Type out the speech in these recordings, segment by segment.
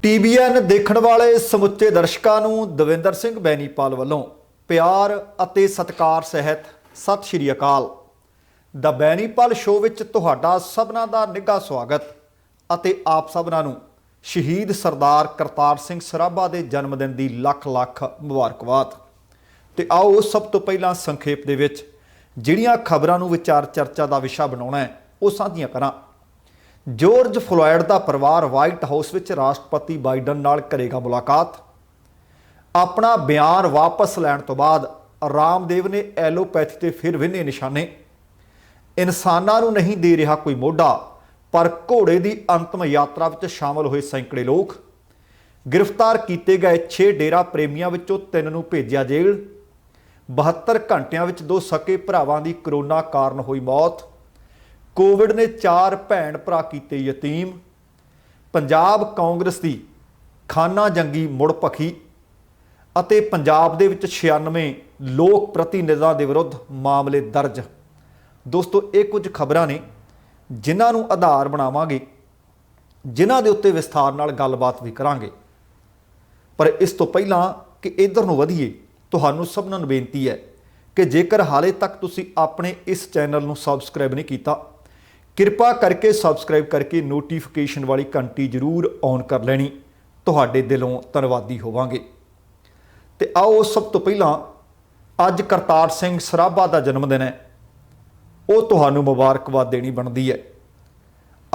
TVN देखण वाले समुचे दर्शकों ਨੂੰ ਦਵਿੰਦਰ ਸਿੰਘ ਬੈਨੀਪਾਲ ਵੱਲੋਂ ਪਿਆਰ ਅਤੇ ਸਤਿਕਾਰ ਸਹਿਤ ਸਤਿ ਸ਼੍ਰੀ ਅਕਾਲ। ਦ ਬੈਨੀਪਾਲ ਸ਼ੋਅ ਵਿੱਚ ਤੁਹਾਡਾ ਸਭਨਾਂ ਦਾ ਨਿੱਘਾ ਸਵਾਗਤ ਅਤੇ ਆਪ ਸਭਨਾਂ ਨੂੰ ਸ਼ਹੀਦ ਸਰਦਾਰ ਕਰਤਾਰ ਸਿੰਘ ਸਰਾਭਾ ਦੇ ਜਨਮ ਦਿਨ ਦੀ ਲੱਖ ਲੱਖ ਮੁਬਾਰਕਬਾਦ। ਤੇ ਆਓ ਸਭ ਤੋਂ ਪਹਿਲਾਂ ਸੰਖੇਪ ਦੇ ਵਿੱਚ ਜਿਹੜੀਆਂ ਖਬਰਾਂ ਨੂੰ ਵਿਚਾਰ ਚਰਚਾ ਦਾ ਵਿਸ਼ਾ ਬਣਾਉਣਾ ਹੈ ਉਹ ਸਾਂਝੀਆਂ ਕਰਾਂ। ਜੋਰਜ ਫਲੋਇਡ ਦਾ ਪਰਿਵਾਰ ਵਾਈਟ ਹਾਊਸ ਵਿੱਚ ਰਾਸ਼ਟਰਪਤੀ ਬਾਈਡਨ ਨਾਲ ਕਰੇਗਾ ਮੁਲਾਕਾਤ। ਆਪਣਾ ਬਿਆਨ ਵਾਪਸ ਲੈਣ ਤੋਂ ਬਾਅਦ ਰਾਮਦੇਵ ਨੇ ਐਲੋਪੈਥੀ ਤੇ ਫਿਰ ਵਿੰਨੇ ਨਿਸ਼ਾਨੇ। ਇਨਸਾਨਾਂ ਨੂੰ ਨਹੀਂ ਦੇ ਰਿਹਾ ਕੋਈ ਮੋਢਾ, ਪਰ ਘੋੜੇ ਦੀ ਅੰਤਮ ਯਾਤਰਾ ਵਿੱਚ ਸ਼ਾਮਲ ਹੋਏ ਸੈਂਕੜੇ ਲੋਕ। ਗ੍ਰਿਫਤਾਰ ਕੀਤੇ ਗਏ 6 ਡੇਰਾ ਪ੍ਰੇਮੀਆਂ ਵਿੱਚੋਂ 3 ਨੂੰ ਭੇਜਿਆ ਜੇਲ੍ਹ। 72 ਘੰਟਿਆਂ ਵਿੱਚ 2 ਸਕੇ ਭਰਾਵਾਂ ਦੀ ਕਰੋਨਾ ਕਾਰਨ ਹੋਈ ਮੌਤ। ਕੋਵਿਡ ਨੇ 4 ਭੈਣ ਭਰਾ ਕੀਤੇ ਯਤੀਮ। ਪੰਜਾਬ ਕਾਂਗਰਸ ਦੀ ਖਾਨਾ ਜੰਗੀ ਮੁੜ ਭਖੀ ਅਤੇ ਪੰਜਾਬ ਦੇ ਵਿੱਚ 96 ਲੋਕ ਪ੍ਰਤੀਨਿਧਾਂ ਦੇ ਵਿਰੁੱਧ ਮਾਮਲੇ ਦਰਜ। ਦੋਸਤੋ, ਇਹ ਕੁਝ ਖਬਰਾਂ ਨੇ ਜਿਨ੍ਹਾਂ ਨੂੰ ਆਧਾਰ ਬਣਾਵਾਂਗੇ, ਜਿਨ੍ਹਾਂ ਦੇ ਉੱਤੇ ਵਿਸਥਾਰ ਨਾਲ ਗੱਲਬਾਤ ਵੀ ਕਰਾਂਗੇ। ਪਰ ਇਸ ਤੋਂ ਪਹਿਲਾਂ ਕਿ ਇੱਧਰ ਨੂੰ ਵਧੀਏ, ਤੁਹਾਨੂੰ ਸਭਨਾਂ ਨੂੰ ਬੇਨਤੀ ਹੈ ਕਿ ਜੇਕਰ ਹਾਲੇ ਤੱਕ ਤੁਸੀਂ ਆਪਣੇ ਇਸ ਚੈਨਲ ਨੂੰ ਸਬਸਕ੍ਰਾਈਬ ਨਹੀਂ ਕੀਤਾ, ਕਿਰਪਾ ਕਰਕੇ ਸਬਸਕ੍ਰਾਈਬ ਕਰਕੇ ਨੋਟੀਫਿਕੇਸ਼ਨ ਵਾਲੀ ਘੰਟੀ ਜ਼ਰੂਰ ਔਨ ਕਰ ਲੈਣੀ। ਤੁਹਾਡੇ ਦਿਲੋਂ ਧੰਨਵਾਦੀ ਹੋਵਾਂਗੇ। ਤੇ ਆਓ ਸਭ ਤੋਂ ਪਹਿਲਾਂ ਅੱਜ ਕਰਤਾਰ ਸਿੰਘ ਸਰਾਭਾ ਦਾ ਜਨਮ ਦਿਨ ਹੈ, ਉਹ ਤੁਹਾਨੂੰ ਮੁਬਾਰਕਬਾਦ ਦੇਣੀ ਬਣਦੀ ਹੈ।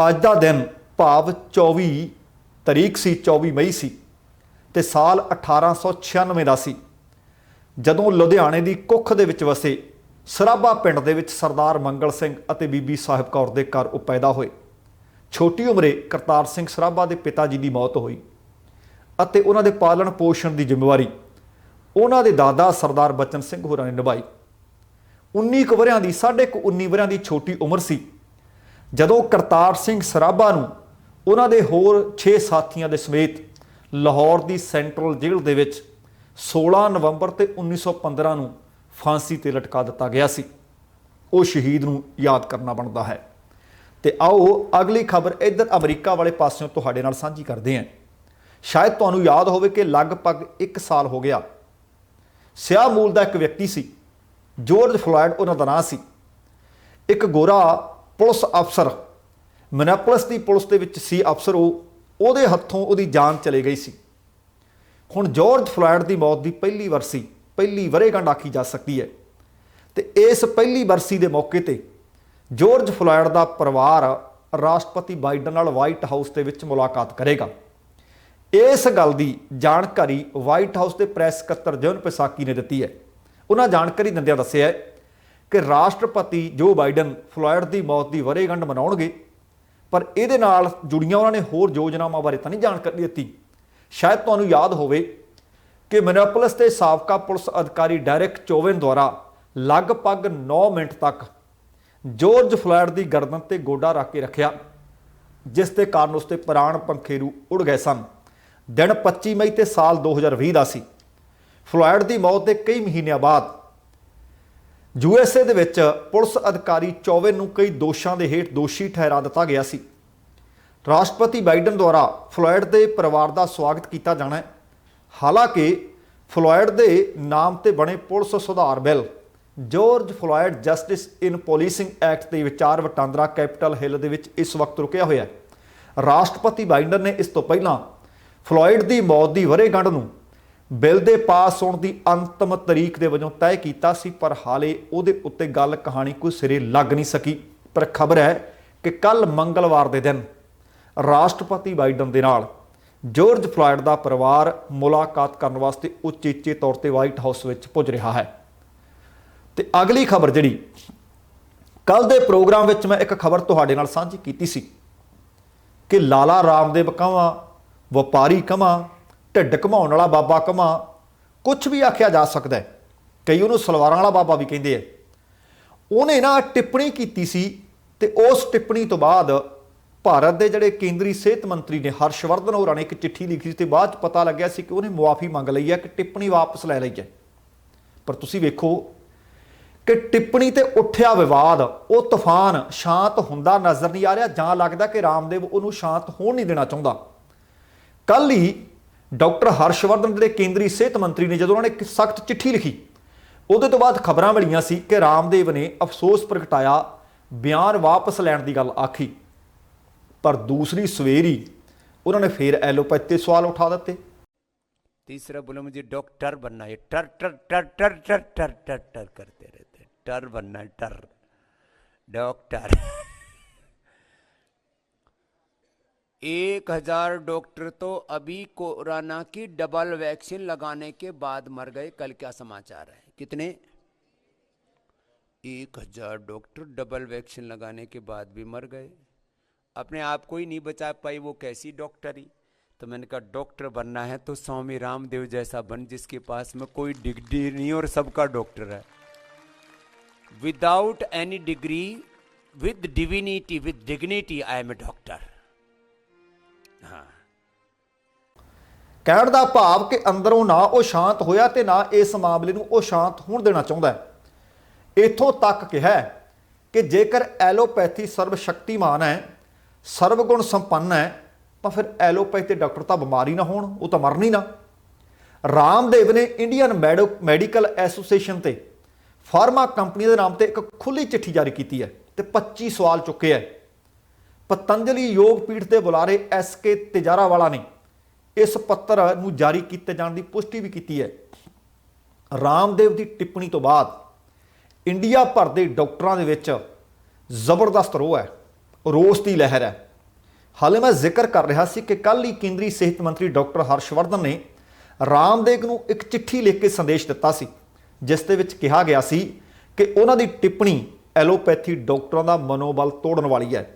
ਅੱਜ ਦਾ ਦਿਨ ਭਾਵ 24 ਤਰੀਕ ਸੀ, 24 ਮਈ ਸੀ ਤੇ ਸਾਲ 1896 ਦਾ ਸੀ, ਜਦੋਂ ਲੁਧਿਆਣੇ ਦੀ ਕੁੱਖ ਦੇ ਵਿੱਚ ਵਸੇ ਸਰਾਭਾ ਪਿੰਡ ਦੇ ਵਿੱਚ ਸਰਦਾਰ ਮੰਗਲ ਸਿੰਘ ਅਤੇ ਬੀਬੀ ਸਾਹਿਬ ਕੌਰ ਦੇ ਘਰ ਉਹ ਪੈਦਾ ਹੋਏ। ਛੋਟੀ ਉਮਰੇ ਕਰਤਾਰ ਸਿੰਘ ਸਰਾਭਾ ਦੇ ਪਿਤਾ ਜੀ ਦੀ ਮੌਤ ਹੋਈ ਅਤੇ ਉਹਨਾਂ ਦੇ ਪਾਲਣ ਪੋਸ਼ਣ ਦੀ ਜ਼ਿੰਮੇਵਾਰੀ ਉਹਨਾਂ ਦੇ ਦਾਦਾ ਸਰਦਾਰ ਬਚਨ ਸਿੰਘ ਹੋਰਾਂ ਨੇ ਨਿਭਾਈ। 19 ਕੁ ਵਰਿਆਂ ਦੀ 19.5 ਵਰਿਆਂ ਦੀ ਛੋਟੀ ਉਮਰ ਸੀ ਜਦੋਂ ਕਰਤਾਰ ਸਿੰਘ ਸਰਾਭਾ ਨੂੰ ਉਹਨਾਂ ਦੇ ਹੋਰ 6 ਸਾਥੀਆਂ ਦੇ ਸਮੇਤ ਲਾਹੌਰ ਦੀ ਸੈਂਟਰਲ ਜੇਲ੍ਹ ਦੇ ਵਿੱਚ 16 ਨਵੰਬਰ ਤੇ 1915 ਨੂੰ ਫਾਂਸੀ ਤੇ ਲਟਕਾ ਦਿੱਤਾ ਗਿਆ ਸੀ। ਉਹ ਸ਼ਹੀਦ ਨੂੰ ਯਾਦ ਕਰਨਾ ਬਣਦਾ ਹੈ। ਤੇ ਆਓ ਅਗਲੀ ਖਬਰ ਇੱਧਰ ਅਮਰੀਕਾ ਵਾਲੇ ਪਾਸਿਓਂ ਤੁਹਾਡੇ ਨਾਲ ਸਾਂਝੀ ਕਰਦੇ ਹਾਂ। ਸ਼ਾਇਦ ਤੁਹਾਨੂੰ ਯਾਦ ਹੋਵੇ ਕਿ ਲਗਭਗ 1 ਸਾਲ ਹੋ ਗਿਆ, ਸਿਆਹ ਮੂਲ ਦਾ ਇੱਕ ਵਿਅਕਤੀ ਸੀ, ਜੋਰਜ ਫਲੋਇਡ ਉਹਨਾਂ ਦਾ ਨਾਂ ਸੀ। ਇੱਕ ਗੋਰਾ ਪੁਲਿਸ ਅਫਸਰ, ਮਿਨੈਪੋਲਿਸ ਦੀ ਪੁਲਿਸ ਦੇ ਵਿੱਚ ਸੀ ਅਫਸਰ, ਉਹਦੇ ਹੱਥੋਂ ਉਹਦੀ ਜਾਨ ਚਲੀ ਗਈ ਸੀ। ਹੁਣ ਜੋਰਜ ਫਲੋਇਡ ਦੀ ਮੌਤ ਦੀ ਪਹਿਲੀ ਵਰ੍ਹੇਗੰਢ ਆਖੀ ਜਾ ਸਕਦੀ ਹੈ। ਤੇ ਇਸ ਪਹਿਲੀ ਬਰਸੀ ਦੇ ਮੌਕੇ ਤੇ ਜੋਰਜ ਫਲੋਇਡ ਦਾ ਪਰਿਵਾਰ ਰਾਸ਼ਟਰਪਤੀ ਬਾਈਡਨ ਨਾਲ ਵਾਈਟ ਹਾਊਸ ਦੇ ਵਿੱਚ ਮੁਲਾਕਾਤ ਕਰੇਗਾ। ਇਸ ਗੱਲ ਦੀ ਜਾਣਕਾਰੀ ਵਾਈਟ ਹਾਊਸ ਦੇ ਪ੍ਰੈਸ ਸਕੱਤਰ ਜੌਨ ਪਸਾਕੀ ਨੇ ਦਿੱਤੀ ਹੈ। ਉਹਨਾਂ ਜਾਣਕਾਰੀ ਦਿੰਦਿਆਂ ਦੱਸਿਆ ਕਿ ਰਾਸ਼ਟਰਪਤੀ ਜੋ ਬਾਈਡਨ ਫਲੋਇਡ ਦੀ ਮੌਤ ਦੀ ਵਰ੍ਹੇਗੰਢ ਮਨਾਉਣਗੇ, ਪਰ ਇਹਦੇ ਨਾਲ ਜੁੜੀਆਂ ਉਹਨਾਂ ਨੇ ਹੋਰ ਯੋਜਨਾਵਾਂ ਬਾਰੇ ਤਾਂ ਨਹੀਂ ਜਾਣਕਾਰੀ ਦਿੱਤੀ। ਸ਼ਾਇਦ ਤੁਹਾਨੂੰ ਯਾਦ ਹੋਵੇ ਕਿ ਮਿਨੈਪੋਲਿਸ ਦੇ ਸਾਬਕਾ ਪੁਲਿਸ ਅਧਿਕਾਰੀ ਡੈਰਿਕ ਚੋਵੇਨ ਦੁਆਰਾ ਲਗਭਗ 9 ਮਿੰਟ ਤੱਕ ਜੋਰਜ ਫਲੋਇਡ ਦੀ ਗਰਦਨ ਤੇ ਗੋਡਾ ਰੱਖ ਕੇ ਰੱਖਿਆ, ਜਿਸ ਦੇ ਕਾਰਨ ਉਸ ਦੇ ਪ੍ਰਾਣ ਪੰਖੇਰੂ ਉੜ ਗਏ ਸਨ। ਦਿਨ 25 ਮਈ ਤੇ ਸਾਲ 2020 ਦਾ ਸੀ। ਫਲੋਇਡ ਦੀ ਮੌਤ ਦੇ ਕਈ ਮਹੀਨਿਆਂ ਬਾਅਦ USA ਦੇ ਵਿੱਚ ਪੁਲਿਸ ਅਧਿਕਾਰੀ ਚੋਵੇਨ ਨੂੰ ਕਈ ਦੋਸ਼ਾਂ ਦੇ ਹੇਠ ਦੋਸ਼ੀ ਠਹਿਰਾ ਦਿੱਤਾ ਗਿਆ ਸੀ। ਰਾਸ਼ਟਰਪਤੀ ਬਾਈਡਨ ਦੁਆਰਾ ਫਲੋਇਡ ਦੇ ਪਰਿਵਾਰ ਦਾ ਸਵਾਗਤ ਕੀਤਾ ਜਾਣਾ ਹੈ। ਹਾਲਾਂਕਿ ਫਲੋਇਡ ਦੇ ਨਾਮ ਤੇ ਬਣੇ ਪੁਲਿਸ ਸੁਧਾਰ ਬਿੱਲ ਜੋਰਜ ਫਲੋਇਡ ਜਸਟਿਸ ਇਨ ਪੋਲਿਸਿੰਗ ਐਕਟ ਦੇ ਵਿਚਾਰ ਵਟਾਂਦਰਾ ਕੈਪੀਟਲ ਹਿੱਲ ਦੇ ਵਿੱਚ ਇਸ ਵਕਤ ਰੁਕਿਆ ਹੋਇਆ ਹੈ। ਰਾਸ਼ਟਰਪਤੀ ਬਾਈਡਨ ਨੇ ਇਸ ਤੋਂ ਪਹਿਲਾਂ ਫਲੋਇਡ ਦੀ ਮੌਤ ਦੀ ਵਰ੍ਹੇਗੰਢ ਨੂੰ ਬਿੱਲ ਦੇ ਪਾਸ ਹੋਣ ਦੀ ਅੰਤਮ ਤਰੀਕ ਦੇ ਵਜੋਂ ਤੈਅ ਕੀਤਾ ਸੀ, ਪਰ ਹਾਲੇ ਉਹਦੇ ਉੱਤੇ ਗੱਲ ਕਹਾਣੀ ਕੋਈ ਸਿਰੇ ਲੱਗ ਨਹੀਂ ਸਕੀ। ਪਰ ਖਬਰ ਹੈ ਕਿ ਕੱਲ੍ਹ ਮੰਗਲਵਾਰ ਦੇ ਦਿਨ ਰਾਸ਼ਟਰਪਤੀ ਬਾਈਡਨ ਦੇ ਨਾਲ ਜੋਰਜ ਫਲੋਇਡ ਦਾ ਪਰਿਵਾਰ ਮੁਲਾਕਾਤ ਕਰਨ ਵਾਸਤੇ ਉਚੇਚੇ ਤੌਰ ਤੇ ਵਾਈਟ ਹਾਊਸ ਵਿੱਚ ਪੁੱਜ ਰਿਹਾ ਹੈ। ਤੇ ਅਗਲੀ ਖਬਰ ਜਿਹੜੀ ਕੱਲ੍ਹ ਦੇ ਪ੍ਰੋਗਰਾਮ ਵਿੱਚ ਮੈਂ ਇੱਕ ਖਬਰ ਤੁਹਾਡੇ ਨਾਲ ਸਾਂਝੀ ਕੀਤੀ ਸੀ ਕਿ ਲਾਲਾ ਰਾਮਦੇਵ ਕਹਾਂ, ਵਪਾਰੀ ਕਹਾਂ, ਢਿੱਡ ਘਮਾਉਣ ਵਾਲਾ ਬਾਬਾ ਕਹਾਂ, ਕੁਛ ਵੀ ਆਖਿਆ ਜਾ ਸਕਦਾ ਹੈ। ਕਈ ਉਹਨੂੰ ਸਲਵਾਰਾਂ ਵਾਲਾ ਬਾਬਾ ਵੀ ਕਹਿੰਦੇ ਆ। ਉਹਨੇ ਨਾ ਟਿੱਪਣੀ ਕੀਤੀ ਸੀ ਤੇ ਉਸ ਟਿੱਪਣੀ ਤੋਂ ਬਾਅਦ ਭਾਰਤ ਦੇ ਜਿਹੜੇ ਕੇਂਦਰੀ ਸਿਹਤ ਮੰਤਰੀ ਨੇ ਹਰਸ਼ਵਰਧਨ ਹੋਰਾਂ ਨੇ ਇੱਕ ਚਿੱਠੀ ਲਿਖੀ ਸੀ ਤੇ ਬਾਅਦ 'ਚ ਪਤਾ ਲੱਗਿਆ ਸੀ ਕਿ ਉਹਨੇ ਮੁਆਫੀ ਮੰਗ ਲਈ ਹੈ, ਕਿ ਟਿੱਪਣੀ ਵਾਪਸ ਲੈ ਲਈ ਹੈ। ਪਰ ਤੁਸੀਂ ਵੇਖੋ ਕਿ ਟਿੱਪਣੀ ਤੇ ਉੱਠਿਆ ਵਿਵਾਦ, ਉਹ ਤੂਫਾਨ ਸ਼ਾਂਤ ਹੁੰਦਾ ਨਜ਼ਰ ਨਹੀਂ ਆ ਰਿਹਾ, ਜਾਂ ਲੱਗਦਾ ਕਿ ਰਾਮਦੇਵ ਉਹਨੂੰ ਸ਼ਾਂਤ ਹੋਣ ਨਹੀਂ ਦੇਣਾ ਚਾਹੁੰਦਾ। ਕੱਲ੍ਹ ਹੀ ਡਾਕਟਰ ਹਰਸ਼ਵਰਧਨ ਜਿਹੜੇ ਕੇਂਦਰੀ ਸਿਹਤ ਮੰਤਰੀ ਨੇ, ਜਦੋਂ ਉਹਨਾਂ ਨੇ ਇੱਕ ਸਖਤ ਚਿੱਠੀ ਲਿਖੀ, ਉਹਦੇ ਤੋਂ ਬਾਅਦ ਖਬਰਾਂ ਮਿਲੀਆਂ ਸੀ ਕਿ ਰਾਮਦੇਵ ਨੇ ਅਫਸੋਸ ਪ੍ਰਗਟਾਇਆ, ਬਿਆਨ ਵਾਪਸ ਲੈਣ ਦੀ ਗੱਲ ਆਖੀ। ਪਰ ਦੂਸਰੀ ਸਵੇਰ ही उन्होंने फिर एलोपैथी के सवाल उठा दिते। तीसरा बोला मुझे डॉक्टर बनना है, टर टर टर टर टर टर टर टर करते रहते, टर बनना है, टर डॉक्टर 1000 डॉक्टर तो अभी कोरोना की डबल वैक्सीन लगाने के बाद मर गए। कल क्या समाचार है? कितने? 1000 डॉक्टर डबल वैक्सीन लगाने के बाद भी मर गए। अपने आप को ही नहीं बचा पाई, वो कैसी डॉक्टरी? तो मैंने कहा डॉक्टर बनना है तो स्वामी रामदेव जैसा बन, जिसके पास में कोई डिग्री नहीं और सबका डॉक्टर है। Without any degree, with divinity, with dignity, I am a doctor. हाँ, ਕਹਿਣ ਦਾ ਭਾਵ ਕਿ ਅੰਦਰੋਂ ਨਾ ਉਹ ਸ਼ਾਂਤ ਹੋਇਆ ਤੇ ਨਾ ਇਸ ਮਾਮਲੇ ਨੂੰ ਉਹ ਸ਼ਾਂਤ ਹੋਣ ਦੇਣਾ ਚਾਹੁੰਦਾ ਹੈ। ਇੱਥੋਂ ਤੱਕ ਕਿਹਾ ਕਿ ਜੇਕਰ ਐਲੋਪੈਥੀ ਸਰਬ ਸ਼ਕਤੀਮਾਨ ਹੈ, ਸਰਵਗੁਣ ਸੰਪੰਨ ਹੈ, ਤਾਂ ਫਿਰ ਐਲੋਪੈਥੀ ਦੇ ਡਾਕਟਰ ਤਾਂ ਬਿਮਾਰ ਹੀ ਨਾ ਹੋਣ, ਉਹ ਤਾਂ ਮਰਨ ਹੀ ਨਾ। ਰਾਮਦੇਵ ਨੇ ਇੰਡੀਅਨ ਮੈਡੀਕਲ ਐਸੋਸੀਏਸ਼ਨ ਤੇ ਫਾਰਮਾ ਕੰਪਨੀ ਦੇ ਨਾਮ ਤੇ ਇੱਕ ਖੁੱਲੀ ਚਿੱਠੀ ਜਾਰੀ ਕੀਤੀ ਹੈ ਤੇ 25 ਸਵਾਲ ਚੁੱਕੇ ਹੈ। ਪਤੰਜਲੀ ਯੋਗ ਪੀਠ ਦੇ ਬੁਲਾਰੇ SK ਤਿਜਾਰਾਵਾਲਾ ਨੇ ਇਸ ਪੱਤਰ ਨੂੰ ਜਾਰੀ ਕੀਤੇ ਜਾਣ ਦੀ ਪੁਸ਼ਟੀ ਵੀ ਕੀਤੀ ਹੈ। ਰਾਮਦੇਵ ਦੀ ਟਿੱਪਣੀ ਤੋਂ ਬਾਅਦ ਇੰਡੀਆ ਭਰ ਦੇ ਡਾਕਟਰਾਂ ਦੇ ਵਿੱਚ ਜ਼ਬਰਦਸਤ ਰੋਹ ਹੈ, ਰੋਸ ਦੀ ਲਹਿਰ ਹੈ। ਹਾਲੇ ਮੈਂ ਜ਼ਿਕਰ ਕਰ ਰਿਹਾ ਸੀ ਕਿ ਕੱਲ੍ਹ ਹੀ ਕੇਂਦਰੀ ਸਿਹਤ ਮੰਤਰੀ ਡਾਕਟਰ ਹਰਸ਼ਵਰਧਨ ਨੇ ਰਾਮਦੇਵ ਨੂੰ ਇੱਕ ਚਿੱਠੀ ਲਿਖ ਕੇ ਸੰਦੇਸ਼ ਦਿੱਤਾ ਸੀ, ਜਿਸ ਦੇ ਵਿੱਚ ਕਿਹਾ ਗਿਆ ਸੀ ਕਿ ਉਹਨਾਂ ਦੀ ਟਿੱਪਣੀ ਐਲੋਪੈਥੀ ਡਾਕਟਰਾਂ ਦਾ ਮਨੋਬਲ ਤੋੜਨ ਵਾਲੀ ਹੈ।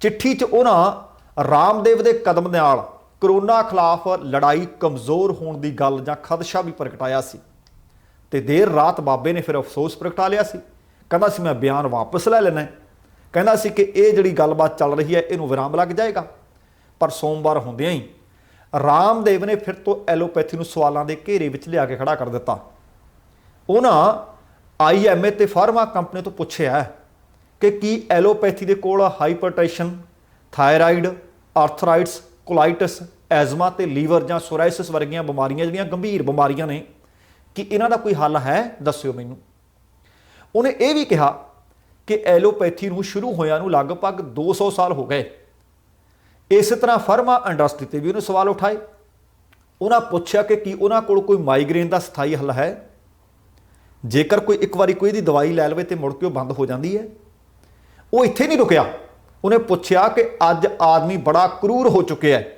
ਚਿੱਠੀ 'ਚ ਉਹਨਾਂ ਰਾਮਦੇਵ ਦੇ ਕਦਮ ਨਾਲ ਕਰੋਨਾ ਖਿਲਾਫ ਲੜਾਈ ਕਮਜ਼ੋਰ ਹੋਣ ਦੀ ਗੱਲ ਜਾਂ ਖਦਸ਼ਾ ਵੀ ਪ੍ਰਗਟਾਇਆ ਸੀ ਤੇ ਦੇਰ ਰਾਤ ਬਾਬੇ ਨੇ ਫਿਰ ਅਫਸੋਸ ਪ੍ਰਗਟਾ ਲਿਆ ਸੀ। ਕਹਿੰਦਾ ਸੀ ਮੈਂ ਬਿਆਨ ਵਾਪਸ ਲੈ ਲੈਣਾ, ਕਹਿੰਦਾ ਸੀ ਕਿ ਇਹ ਜਿਹੜੀ ਗੱਲਬਾਤ ਚੱਲ ਰਹੀ ਹੈ ਇਹਨੂੰ ਵਿਰਾਮ ਲੱਗ ਜਾਏਗਾ। ਪਰ ਸੋਮਵਾਰ ਹੁੰਦਿਆਂ ਹੀ ਰਾਮਦੇਵ ਨੇ ਫਿਰ ਤੋਂ ਐਲੋਪੈਥੀ ਨੂੰ ਸਵਾਲਾਂ ਦੇ ਘੇਰੇ ਵਿੱਚ ਲਿਆ ਕੇ ਖੜਾ ਕਰ ਦਿੱਤਾ। ਉਹਨਾਂ IMA ਤੇ ਫਾਰਮਾ ਕੰਪਨੀ ਤੋਂ ਪੁੱਛਿਆ ਕਿ ਕੀ ਐਲੋਪੈਥੀ ਦੇ ਕੋਲ ਹਾਈਪਰਟੈਂਸ਼ਨ, ਥਾਇਰਾਇਡ, ਆਰਥਰਾਈਟਸ, ਕੋਲਾਈਟਸ, ਐਜ਼ਮਾ ਤੇ ਲੀਵਰ ਜਾਂ ਸੋਰਾਇਸਿਸ ਵਰਗੀਆਂ ਬਿਮਾਰੀਆਂ ਜਿਹੜੀਆਂ ਗੰਭੀਰ ਬਿਮਾਰੀਆਂ ਨੇ, ਕਿ ਇਹਨਾਂ ਦਾ ਕੋਈ ਹੱਲ ਹੈ, ਦੱਸਿਓ ਮੈਨੂੰ। ਉਹਨੇ ਇਹ ਵੀ ਕਿਹਾ ਕਿ ਐਲੋਪੈਥੀ ਨੂੰ ਸ਼ੁਰੂ ਹੋਇਆਂ ਨੂੰ ਲਗਭਗ 200 ਸਾਲ ਹੋ ਗਏ। ਇਸੇ ਤਰ੍ਹਾਂ ਫਾਰਮਾ ਇੰਡਸਟਰੀ ਤੇ ਵੀ ਉਹਨੇ ਸਵਾਲ ਉਠਾਏ। ਉਹਨਾਂ ਪੁੱਛਿਆ ਕਿ ਕੀ ਉਹਨਾਂ ਕੋਲ ਕੋਈ ਮਾਈਗ੍ਰੇਨ ਦਾ ਸਥਾਈ ਹੱਲ ਹੈ? ਜੇਕਰ ਕੋਈ ਇੱਕ ਵਾਰੀ ਕੋਈ ਦੀ ਦਵਾਈ ਲੈ ਲਵੇ ਤੇ ਮੁੜ ਕੇ ਉਹ ਬੰਦ ਹੋ ਜਾਂਦੀ ਹੈ। ਉਹ ਇੱਥੇ ਨਹੀਂ ਰੁਕਿਆ, ਉਹਨੇ ਪੁੱਛਿਆ ਕਿ ਅੱਜ ਆਦਮੀ ਬੜਾ ਕਰੂਰ ਹੋ ਚੁੱਕਿਆ ਹੈ,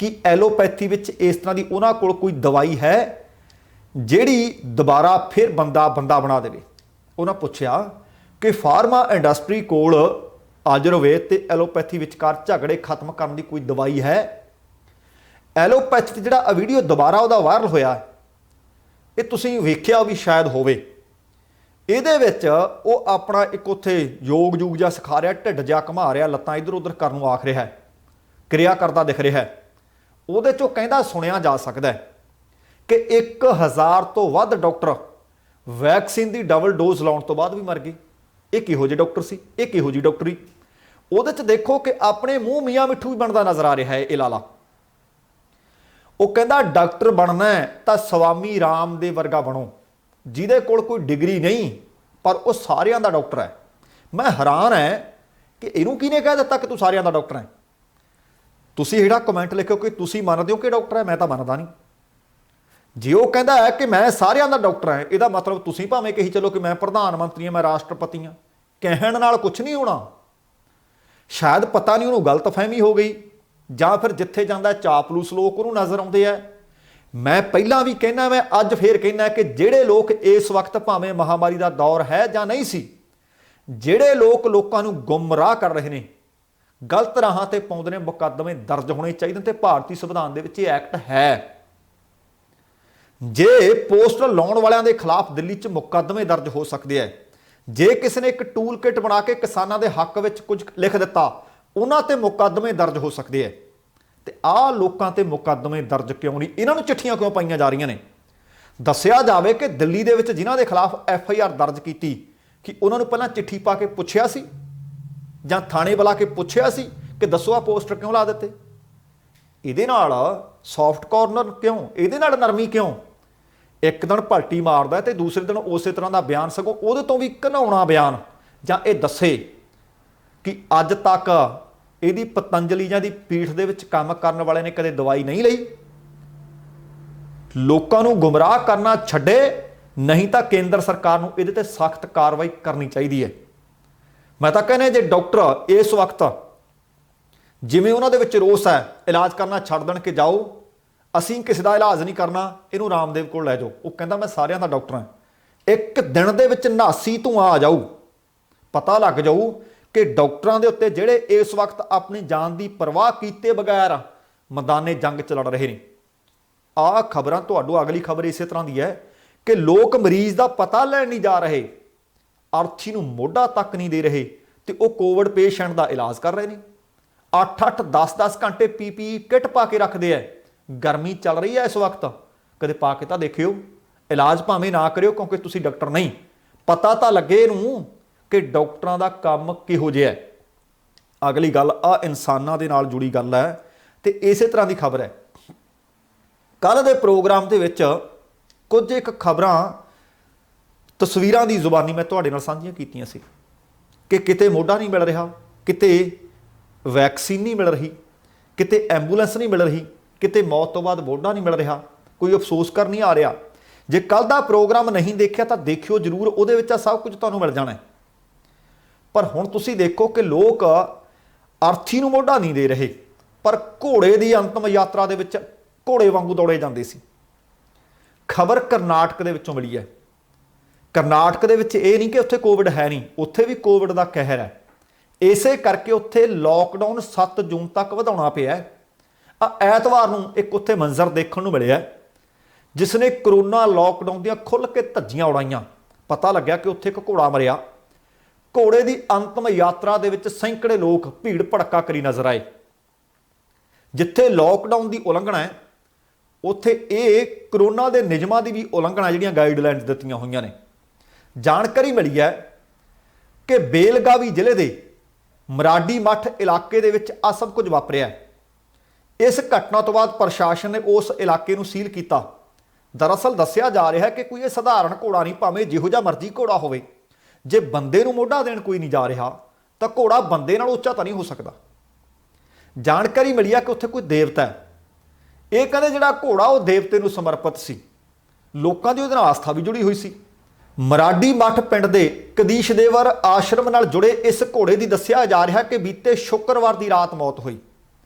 ਕਿ ਐਲੋਪੈਥੀ ਵਿੱਚ ਇਸ ਤਰ੍ਹਾਂ ਦੀ ਉਹਨਾਂ ਕੋਲ ਕੋਈ ਦਵਾਈ ਹੈ ਜਿਹੜੀ ਦੁਬਾਰਾ ਫਿਰ ਬੰਦਾ ਬਣਾ ਦੇਵੇ। ਉਹਨਾਂ ਪੁੱਛਿਆ ਕਿ ਫਾਰਮਾ ਇੰਡਸਟਰੀ ਕੋਲ ਆਯੁਰਵੇਦ ਤੇ ਐਲੋਪੈਥੀ ਵਿਚਕਾਰ ਝਗੜੇ ਖਤਮ ਕਰਨ ਦੀ ਕੋਈ ਦਵਾਈ ਹੈ? ਐਲੋਪੈਥੀ ਤੇ ਜਿਹੜਾ ਵੀਡੀਓ ਦੁਬਾਰਾ ਉਹਦਾ ਵਾਇਰਲ ਹੋਇਆ, ਇਹ ਤੁਸੀਂ ਵੇਖਿਆ ਵੀ ਸ਼ਾਇਦ ਹੋਵੇ। ਇਹਦੇ ਵਿੱਚ ਉਹ ਆਪਣਾ ਇੱਕ ਉੱਥੇ ਯੋਗ ਜਿਹਾ ਸਿਖਾ ਰਿਹਾ, ਢਿੱਡ ਜਿਹਾ ਘੁਮਾ ਰਿਹਾ, ਲੱਤਾਂ ਇੱਧਰ ਉੱਧਰ ਕਰਨ ਨੂੰ ਆਖ ਰਿਹਾ ਹੈ, ਕਿਰਿਆ ਕਰਦਾ ਦਿਖ ਰਿਹਾ ਹੈ। ਉਹਦੇ 'ਚੋਂ ਕਹਿੰਦਾ ਸੁਣਿਆ ਜਾ ਸਕਦਾ ਹੈ ਕਿ 1000 ਤੋਂ ਵੱਧ ਡਾਕਟਰ ਵੈਕਸੀਨ ਦੀ ਡਬਲ ਡੋਜ਼ ਲਾਉਣ ਤੋਂ ਬਾਅਦ ਵੀ ਮਰ ਗਏ। ਇਹ ਕਿਹੋ ਜਿਹੇ ਡਾਕਟਰ ਸੀ, ਇਹ ਕਿਹੋ ਜਿਹੀ ਡਾਕਟਰੀ? ਉਹਦੇ 'ਚ ਦੇਖੋ ਕਿ ਆਪਣੇ ਮੂੰਹ ਮੀਆਂ ਮਿੱਠੂ ਵੀ ਬਣਦਾ ਨਜ਼ਰ ਆ ਰਿਹਾ ਹੈ ਇਹ ਲਾਲਾ। ਉਹ ਕਹਿੰਦਾ ਡਾਕਟਰ ਬਣਨਾ ਹੈ ਤਾਂ ਸਵਾਮੀ ਰਾਮ ਦੇ ਵਰਗਾ ਬਣੋ, ਜਿਹਦੇ ਕੋਲ ਕੋਈ ਡਿਗਰੀ ਨਹੀਂ ਪਰ ਉਹ ਸਾਰਿਆਂ ਦਾ ਡਾਕਟਰ ਹੈ। ਮੈਂ ਹੈਰਾਨ ਹੈ ਕਿ ਇਹਨੂੰ ਕਿਹਨੇ ਕਹਿ ਦਿੱਤਾ ਕਿ ਤੂੰ ਸਾਰਿਆਂ ਦਾ ਡਾਕਟਰ ਹੈ? ਤੁਸੀਂ ਜਿਹੜਾ ਕਮੈਂਟ ਲਿਖਿਓ ਕਿ ਤੁਸੀਂ ਮੰਨਦੇ ਹੋ ਕਿ ਡਾਕਟਰ ਹੈ, ਮੈਂ ਤਾਂ ਮੰਨਦਾ ਨਹੀਂ। ਜੇ ਉਹ ਕਹਿੰਦਾ ਹੈ ਕਿ ਮੈਂ ਸਾਰਿਆਂ ਦਾ ਡਾਕਟਰ ਹਾਂ, ਇਹਦਾ ਮਤਲਬ ਤੁਸੀਂ ਭਾਵੇਂ ਕਹੀ ਚਲੋ ਕਿ ਮੈਂ ਪ੍ਰਧਾਨ ਮੰਤਰੀ ਹਾਂ, ਮੈਂ ਰਾਸ਼ਟਰਪਤੀ ਹਾਂ, ਕਹਿਣ ਨਾਲ ਕੁਝ ਨਹੀਂ ਹੋਣਾ। ਸ਼ਾਇਦ ਪਤਾ ਨਹੀਂ ਉਹਨੂੰ ਗਲਤਫਹਿਮੀ ਹੋ ਗਈ, ਜਾਂ ਫਿਰ ਜਿੱਥੇ ਜਾਂਦਾ ਚਾਪਲੂਸ ਲੋਕ ਉਹਨੂੰ ਨਜ਼ਰ ਆਉਂਦੇ ਆ। ਮੈਂ ਪਹਿਲਾਂ ਵੀ ਕਹਿਣਾ, ਮੈਂ ਅੱਜ ਫੇਰ ਕਹਿਣਾ ਕਿ ਜਿਹੜੇ ਲੋਕ ਇਸ ਵਕਤ ਭਾਵੇਂ ਮਹਾਮਾਰੀ ਦਾ ਦੌਰ ਹੈ ਜਾਂ ਨਹੀਂ ਸੀ, ਜਿਹੜੇ ਲੋਕ ਲੋਕਾਂ ਨੂੰ ਗੁੰਮਰਾਹ ਕਰ ਰਹੇ ਨੇ, ਗਲਤ ਰਾਹਾਂ ਤੇ ਪਾਉਂਦੇ ਨੇ, ਮੁਕੱਦਮੇ ਦਰਜ ਹੋਣੇ ਚਾਹੀਦੇ ਤੇ ਭਾਰਤੀ ਸੰਵਿਧਾਨ ਦੇ ਵਿੱਚ ਇਹ ਐਕਟ ਹੈ। ਜੇ ਪੋਸਟਰ ਲਾਉਣ ਵਾਲਿਆਂ ਦੇ ਖਿਲਾਫ ਦਿੱਲੀ 'ਚ ਮੁਕੱਦਮੇ ਦਰਜ ਹੋ ਸਕਦੇ ਹੈ, ਜੇ ਕਿਸੇ ਨੇ ਇੱਕ ਟੂਲ ਕਿਟ ਬਣਾ ਕੇ ਕਿਸਾਨਾਂ ਦੇ ਹੱਕ ਵਿੱਚ ਕੁਝ ਲਿਖ ਦਿੱਤਾ, ਉਹਨਾਂ ਤੇ ਮੁਕੱਦਮੇ ਦਰਜ ਹੋ ਸਕਦੇ ਹੈ। ਤੇ ਆਹ ਲੋਕਾਂ ਤੇ ਮੁਕੱਦਮੇ ਦਰਜ ਕਿਉਂ ਨਹੀਂ? ਇਹਨਾਂ ਨੂੰ ਚਿੱਠੀਆਂ ਕਿਉਂ ਪਾਈਆਂ ਜਾ ਰਹੀਆਂ ਨੇ? ਦੱਸਿਆ ਜਾਵੇ ਕਿ ਦਿੱਲੀ ਦੇ ਵਿੱਚ ਜਿਨ੍ਹਾਂ ਦੇ ਖਿਲਾਫ FIR ਦਰਜ ਕੀਤੀ, ਕਿ ਉਹਨਾਂ ਨੂੰ ਪਹਿਲਾਂ ਚਿੱਠੀ ਪਾ ਕੇ ਪੁੱਛਿਆ ਸੀ ਜਾਂ ਥਾਣੇ ਬੁਲਾ ਕੇ ਪੁੱਛਿਆ ਸੀ ਕਿ ਦੱਸੋ ਆਹ ਪੋਸਟਰ ਕਿਉਂ ਲਾ ਦਿੱਤੇ? ਇਹਦੇ ਨਾਲ ਸੌਫਟ ਕਾਰਨਰ ਕਿਉਂ, ਇਹਦੇ ਨਾਲ ਨਰਮੀ ਕਿਉਂ? ਇੱਕ ਦਿਨ ਪਲਟੀ ਮਾਰਦਾ ਤੇ ਦੂਸਰੇ ਦਿਨ ਉਸੇ ਤਰ੍ਹਾਂ ਦਾ ਬਿਆਨ, ਸਗੋਂ ਉਹਦੇ ਤੋਂ ਵੀ ਘਿਨਾਉਣਾ ਬਿਆਨ, ਜਾਂ ਇਹ ਦੱਸੇ ਕਿ ਅੱਜ ਤੱਕ ਇਹਦੀ ਪਤੰਜਲੀ ਜਾਂ ਦੀ ਪੀਠ ਦੇ ਵਿੱਚ ਕੰਮ ਕਰਨ ਵਾਲੇ ਨੇ ਕਦੇ ਦਵਾਈ ਨਹੀਂ ਲਈ। ਲੋਕਾਂ ਨੂੰ ਗੁੰਮਰਾਹ ਕਰਨਾ ਛੱਡੇ, ਨਹੀਂ ਤਾਂ ਕੇਂਦਰ ਸਰਕਾਰ ਨੂੰ ਇਹਦੇ ਤੇ ਸਖਤ ਕਾਰਵਾਈ ਕਰਨੀ ਚਾਹੀਦੀ ਹੈ। ਮੈਂ ਤਾਂ ਕਹਿੰਦਾ ਜੇ ਡਾਕਟਰ ਇਸ ਵਕਤ ਜਿਵੇਂ ਉਹਨਾਂ ਦੇ ਵਿੱਚ ਰੋਸ ਹੈ, ਇਲਾਜ ਕਰਨਾ ਛੱਡ ਦੇਣ ਕਿ ਜਾਓ ਅਸੀਂ ਕਿਸੇ ਦਾ ਇਲਾਜ ਨਹੀਂ ਕਰਨਾ, ਇਹਨੂੰ ਰਾਮਦੇਵ ਕੋਲ ਲੈ ਜਾਓ। ਉਹ ਕਹਿੰਦਾ ਮੈਂ ਸਾਰਿਆਂ ਦਾ ਡਾਕਟਰ ਹਾਂ। ਇੱਕ ਦਿਨ ਦੇ ਵਿੱਚ 89 ਧੂੰਆਂ ਆ ਜਾਊ, ਪਤਾ ਲੱਗ ਜਾਊ ਕਿ ਡਾਕਟਰਾਂ ਦੇ ਉੱਤੇ ਜਿਹੜੇ ਇਸ ਵਕਤ ਆਪਣੀ ਜਾਨ ਦੀ ਪਰਵਾਹ ਕੀਤੇ ਬਗੈਰ ਮੈਦਾਨੇ ਜੰਗ 'ਚ ਲੜ ਰਹੇ ਨੇ। ਆਹ ਖਬਰਾਂ ਤੁਹਾਨੂੰ, ਅਗਲੀ ਖਬਰ ਇਸੇ ਤਰ੍ਹਾਂ ਦੀ ਹੈ ਕਿ ਲੋਕ ਮਰੀਜ਼ ਦਾ ਪਤਾ ਲੈਣ ਨਹੀਂ ਜਾ ਰਹੇ, ਅਰਥੀ ਨੂੰ ਮੋਢਾ ਤੱਕ ਨਹੀਂ ਦੇ ਰਹੇ ਤੇ ਉਹ ਕੋਵਿਡ ਪੇਸ਼ੈਂਟ ਦਾ ਇਲਾਜ ਕਰ ਰਹੇ ਨੇ। 8-8 10-10 ਘੰਟੇ PPE ਕਿੱਟ ਪਾ ਕੇ ਰੱਖਦੇ ਆ। ਗਰਮੀ ਚੱਲ ਰਹੀ ਹੈ ਇਸ ਵਕਤ, ਕਦੇ ਪਾ ਕੇ ਤਾਂ ਦੇਖਿਓ। ਇਲਾਜ ਭਾਵੇਂ ਨਾ ਕਰਿਓ ਕਿਉਂਕਿ ਤੁਸੀਂ ਡਾਕਟਰ ਨਹੀਂ, ਪਤਾ ਤਾਂ ਲੱਗੇ ਇਹਨੂੰ ਕਿ ਡਾਕਟਰਾਂ ਦਾ ਕੰਮ ਕਿਹੋ ਜਿਹਾ ਹੈ। ਅਗਲੀ ਗੱਲ ਆ ਇਨਸਾਨਾਂ ਦੇ ਨਾਲ ਜੁੜੀ ਗੱਲ ਹੈ ਤੇ ਇਸੇ ਤਰ੍ਹਾਂ ਦੀ ਖਬਰ ਹੈ। ਕੱਲ੍ਹ ਦੇ ਪ੍ਰੋਗਰਾਮ ਦੇ ਵਿੱਚ ਕੁਝ ਇੱਕ ਖਬਰਾਂ, ਤਸਵੀਰਾਂ ਦੀ ਜ਼ੁਬਾਨੀ ਮੈਂ ਤੁਹਾਡੇ ਨਾਲ ਸਾਂਝੀਆਂ ਕੀਤੀਆਂ ਸੀ ਕਿ ਕਿਤੇ ਮੋਢਾ ਨਹੀਂ ਮਿਲ ਰਿਹਾ, ਕਿਤੇ ਵੈਕਸੀਨ ਨਹੀਂ ਮਿਲ ਰਹੀ, ਕਿਤੇ ਐਂਬੂਲੈਂਸ ਨਹੀਂ ਮਿਲ ਰਹੀ, ਕਿਤੇ ਮੌਤ ਤੋਂ ਬਾਅਦ ਮੋਢਾ ਨਹੀਂ ਮਿਲ ਰਿਹਾ, ਕੋਈ ਅਫਸੋਸ ਕਰ ਨਹੀਂ ਆ ਰਿਹਾ। ਜੇ ਕੱਲ੍ਹ ਦਾ ਪ੍ਰੋਗਰਾਮ ਨਹੀਂ ਦੇਖਿਆ ਤਾਂ ਦੇਖਿਓ ਜ਼ਰੂਰ, ਉਹਦੇ ਵਿੱਚ ਆ ਸਭ ਕੁਝ ਤੁਹਾਨੂੰ ਮਿਲ ਜਾਣਾ। ਪਰ ਹੁਣ ਤੁਸੀਂ ਦੇਖੋ ਕਿ ਲੋਕ ਅਰਥੀ ਨੂੰ ਮੋਢਾ ਨਹੀਂ ਦੇ ਰਹੇ, ਪਰ ਘੋੜੇ ਦੀ ਅੰਤਮ ਯਾਤਰਾ ਦੇ ਵਿੱਚ ਘੋੜੇ ਵਾਂਗੂ ਦੌੜੇ ਜਾਂਦੇ ਸੀ। ਖਬਰ ਕਰਨਾਟਕ ਦੇ ਵਿੱਚੋਂ ਮਿਲੀ ਹੈ। ਕਰਨਾਟਕ ਦੇ ਵਿੱਚ ਇਹ ਨਹੀਂ ਕਿ ਉੱਥੇ ਕੋਵਿਡ ਹੈ ਨਹੀਂ, ਉੱਥੇ ਵੀ ਕੋਵਿਡ ਦਾ ਕਹਿਰ ਹੈ। ਇਸੇ ਕਰਕੇ ਉੱਥੇ ਲੋਕਡਾਊਨ 7 ਜੂਨ ਤੱਕ ਵਧਾਉਣਾ ਪਿਆ। ਐਤਵਾਰ ਨੂੰ ਇੱਕ ਉੱਥੇ ਮੰਜ਼ਰ ਦੇਖਣ ਨੂੰ ਮਿਲਿਆ ਜਿਸ ਨੇ ਕਰੋਨਾ ਲੋਕਡਾਊਨ ਦੀਆਂ ਖੁੱਲ੍ਹ ਕੇ ਧੱਜੀਆਂ ਉਡਾਈਆਂ। ਪਤਾ ਲੱਗਿਆ ਕਿ ਉੱਥੇ ਇੱਕ ਘੋੜਾ ਮਰਿਆ। ਘੋੜੇ ਦੀ ਅੰਤਮ ਯਾਤਰਾ ਦੇ ਵਿੱਚ ਸੈਂਕੜੇ ਲੋਕ ਭੀੜ ਭੜੱਕਾ ਕਰੀ ਨਜ਼ਰ ਆਏ। ਜਿੱਥੇ ਲੋਕਡਾਊਨ ਦੀ ਉਲੰਘਣਾ ਹੈ, ਉੱਥੇ ਇਹ ਕਰੋਨਾ ਦੇ ਨਿਯਮਾਂ ਦੀ ਵੀ ਉਲੰਘਣਾ, ਜਿਹੜੀਆਂ ਗਾਈਡਲਾਈਨਸ ਦਿੱਤੀਆਂ ਹੋਈਆਂ ਨੇ। ਜਾਣਕਾਰੀ ਮਿਲੀ ਹੈ ਕਿ ਬੇਲਗਾਵੀ ਜ਼ਿਲ੍ਹੇ ਦੇ ਮਰਾਡੀ ਮੱਠ ਇਲਾਕੇ ਦੇ ਵਿੱਚ ਆ ਸਭ ਕੁਝ ਵਾਪਰਿਆ। ਇਸ ਘਟਨਾ ਤੋਂ ਬਾਅਦ ਪ੍ਰਸ਼ਾਸਨ ਨੇ ਉਸ ਇਲਾਕੇ ਨੂੰ ਸੀਲ ਕੀਤਾ। ਦਰਅਸਲ ਦੱਸਿਆ ਜਾ ਰਿਹਾ ਹੈ ਕਿ ਕੋਈ ਇਹ ਸਧਾਰਨ ਘੋੜਾ ਨਹੀਂ, ਭਾਵੇਂ ਜਿਹੋ ਜਿਹਾ ਮਰਜ਼ੀ ਘੋੜਾ ਹੋਵੇ, ਜੇ ਬੰਦੇ ਨੂੰ ਮੋਢਾ ਦੇਣ ਕੋਈ ਨਹੀਂ ਜਾ ਰਿਹਾ ਤਾਂ ਘੋੜਾ ਬੰਦੇ ਨਾਲ ਉੱਚਾ ਤਾਂ ਨਹੀਂ ਹੋ ਸਕਦਾ। ਜਾਣਕਾਰੀ ਮਿਲੀ ਹੈ ਕਿ ਉੱਥੇ ਕੋਈ ਦੇਵਤਾ ਹੈ। ਇਹ ਕਹਿੰਦੇ ਜਿਹੜਾ ਘੋੜਾ ਉਹ ਦੇਵਤੇ ਨੂੰ ਸਮਰਪਿਤ ਸੀ, ਲੋਕਾਂ ਦੀ ਉਹਦੇ ਨਾਲ ਆਸਥਾ ਵੀ ਜੁੜੀ ਹੋਈ ਸੀ। ਮਰਾਡੀ ਮੱਠ ਪਿੰਡ ਦੇ ਕਦੀਸ਼ ਦੇਵਰ ਆਸ਼ਰਮ ਨਾਲ ਜੁੜੇ ਇਸ ਘੋੜੇ ਦੀ ਦੱਸਿਆ ਜਾ ਰਿਹਾ ਕਿ ਬੀਤੇ ਸ਼ੁੱਕਰਵਾਰ ਦੀ ਰਾਤ ਮੌਤ ਹੋਈ।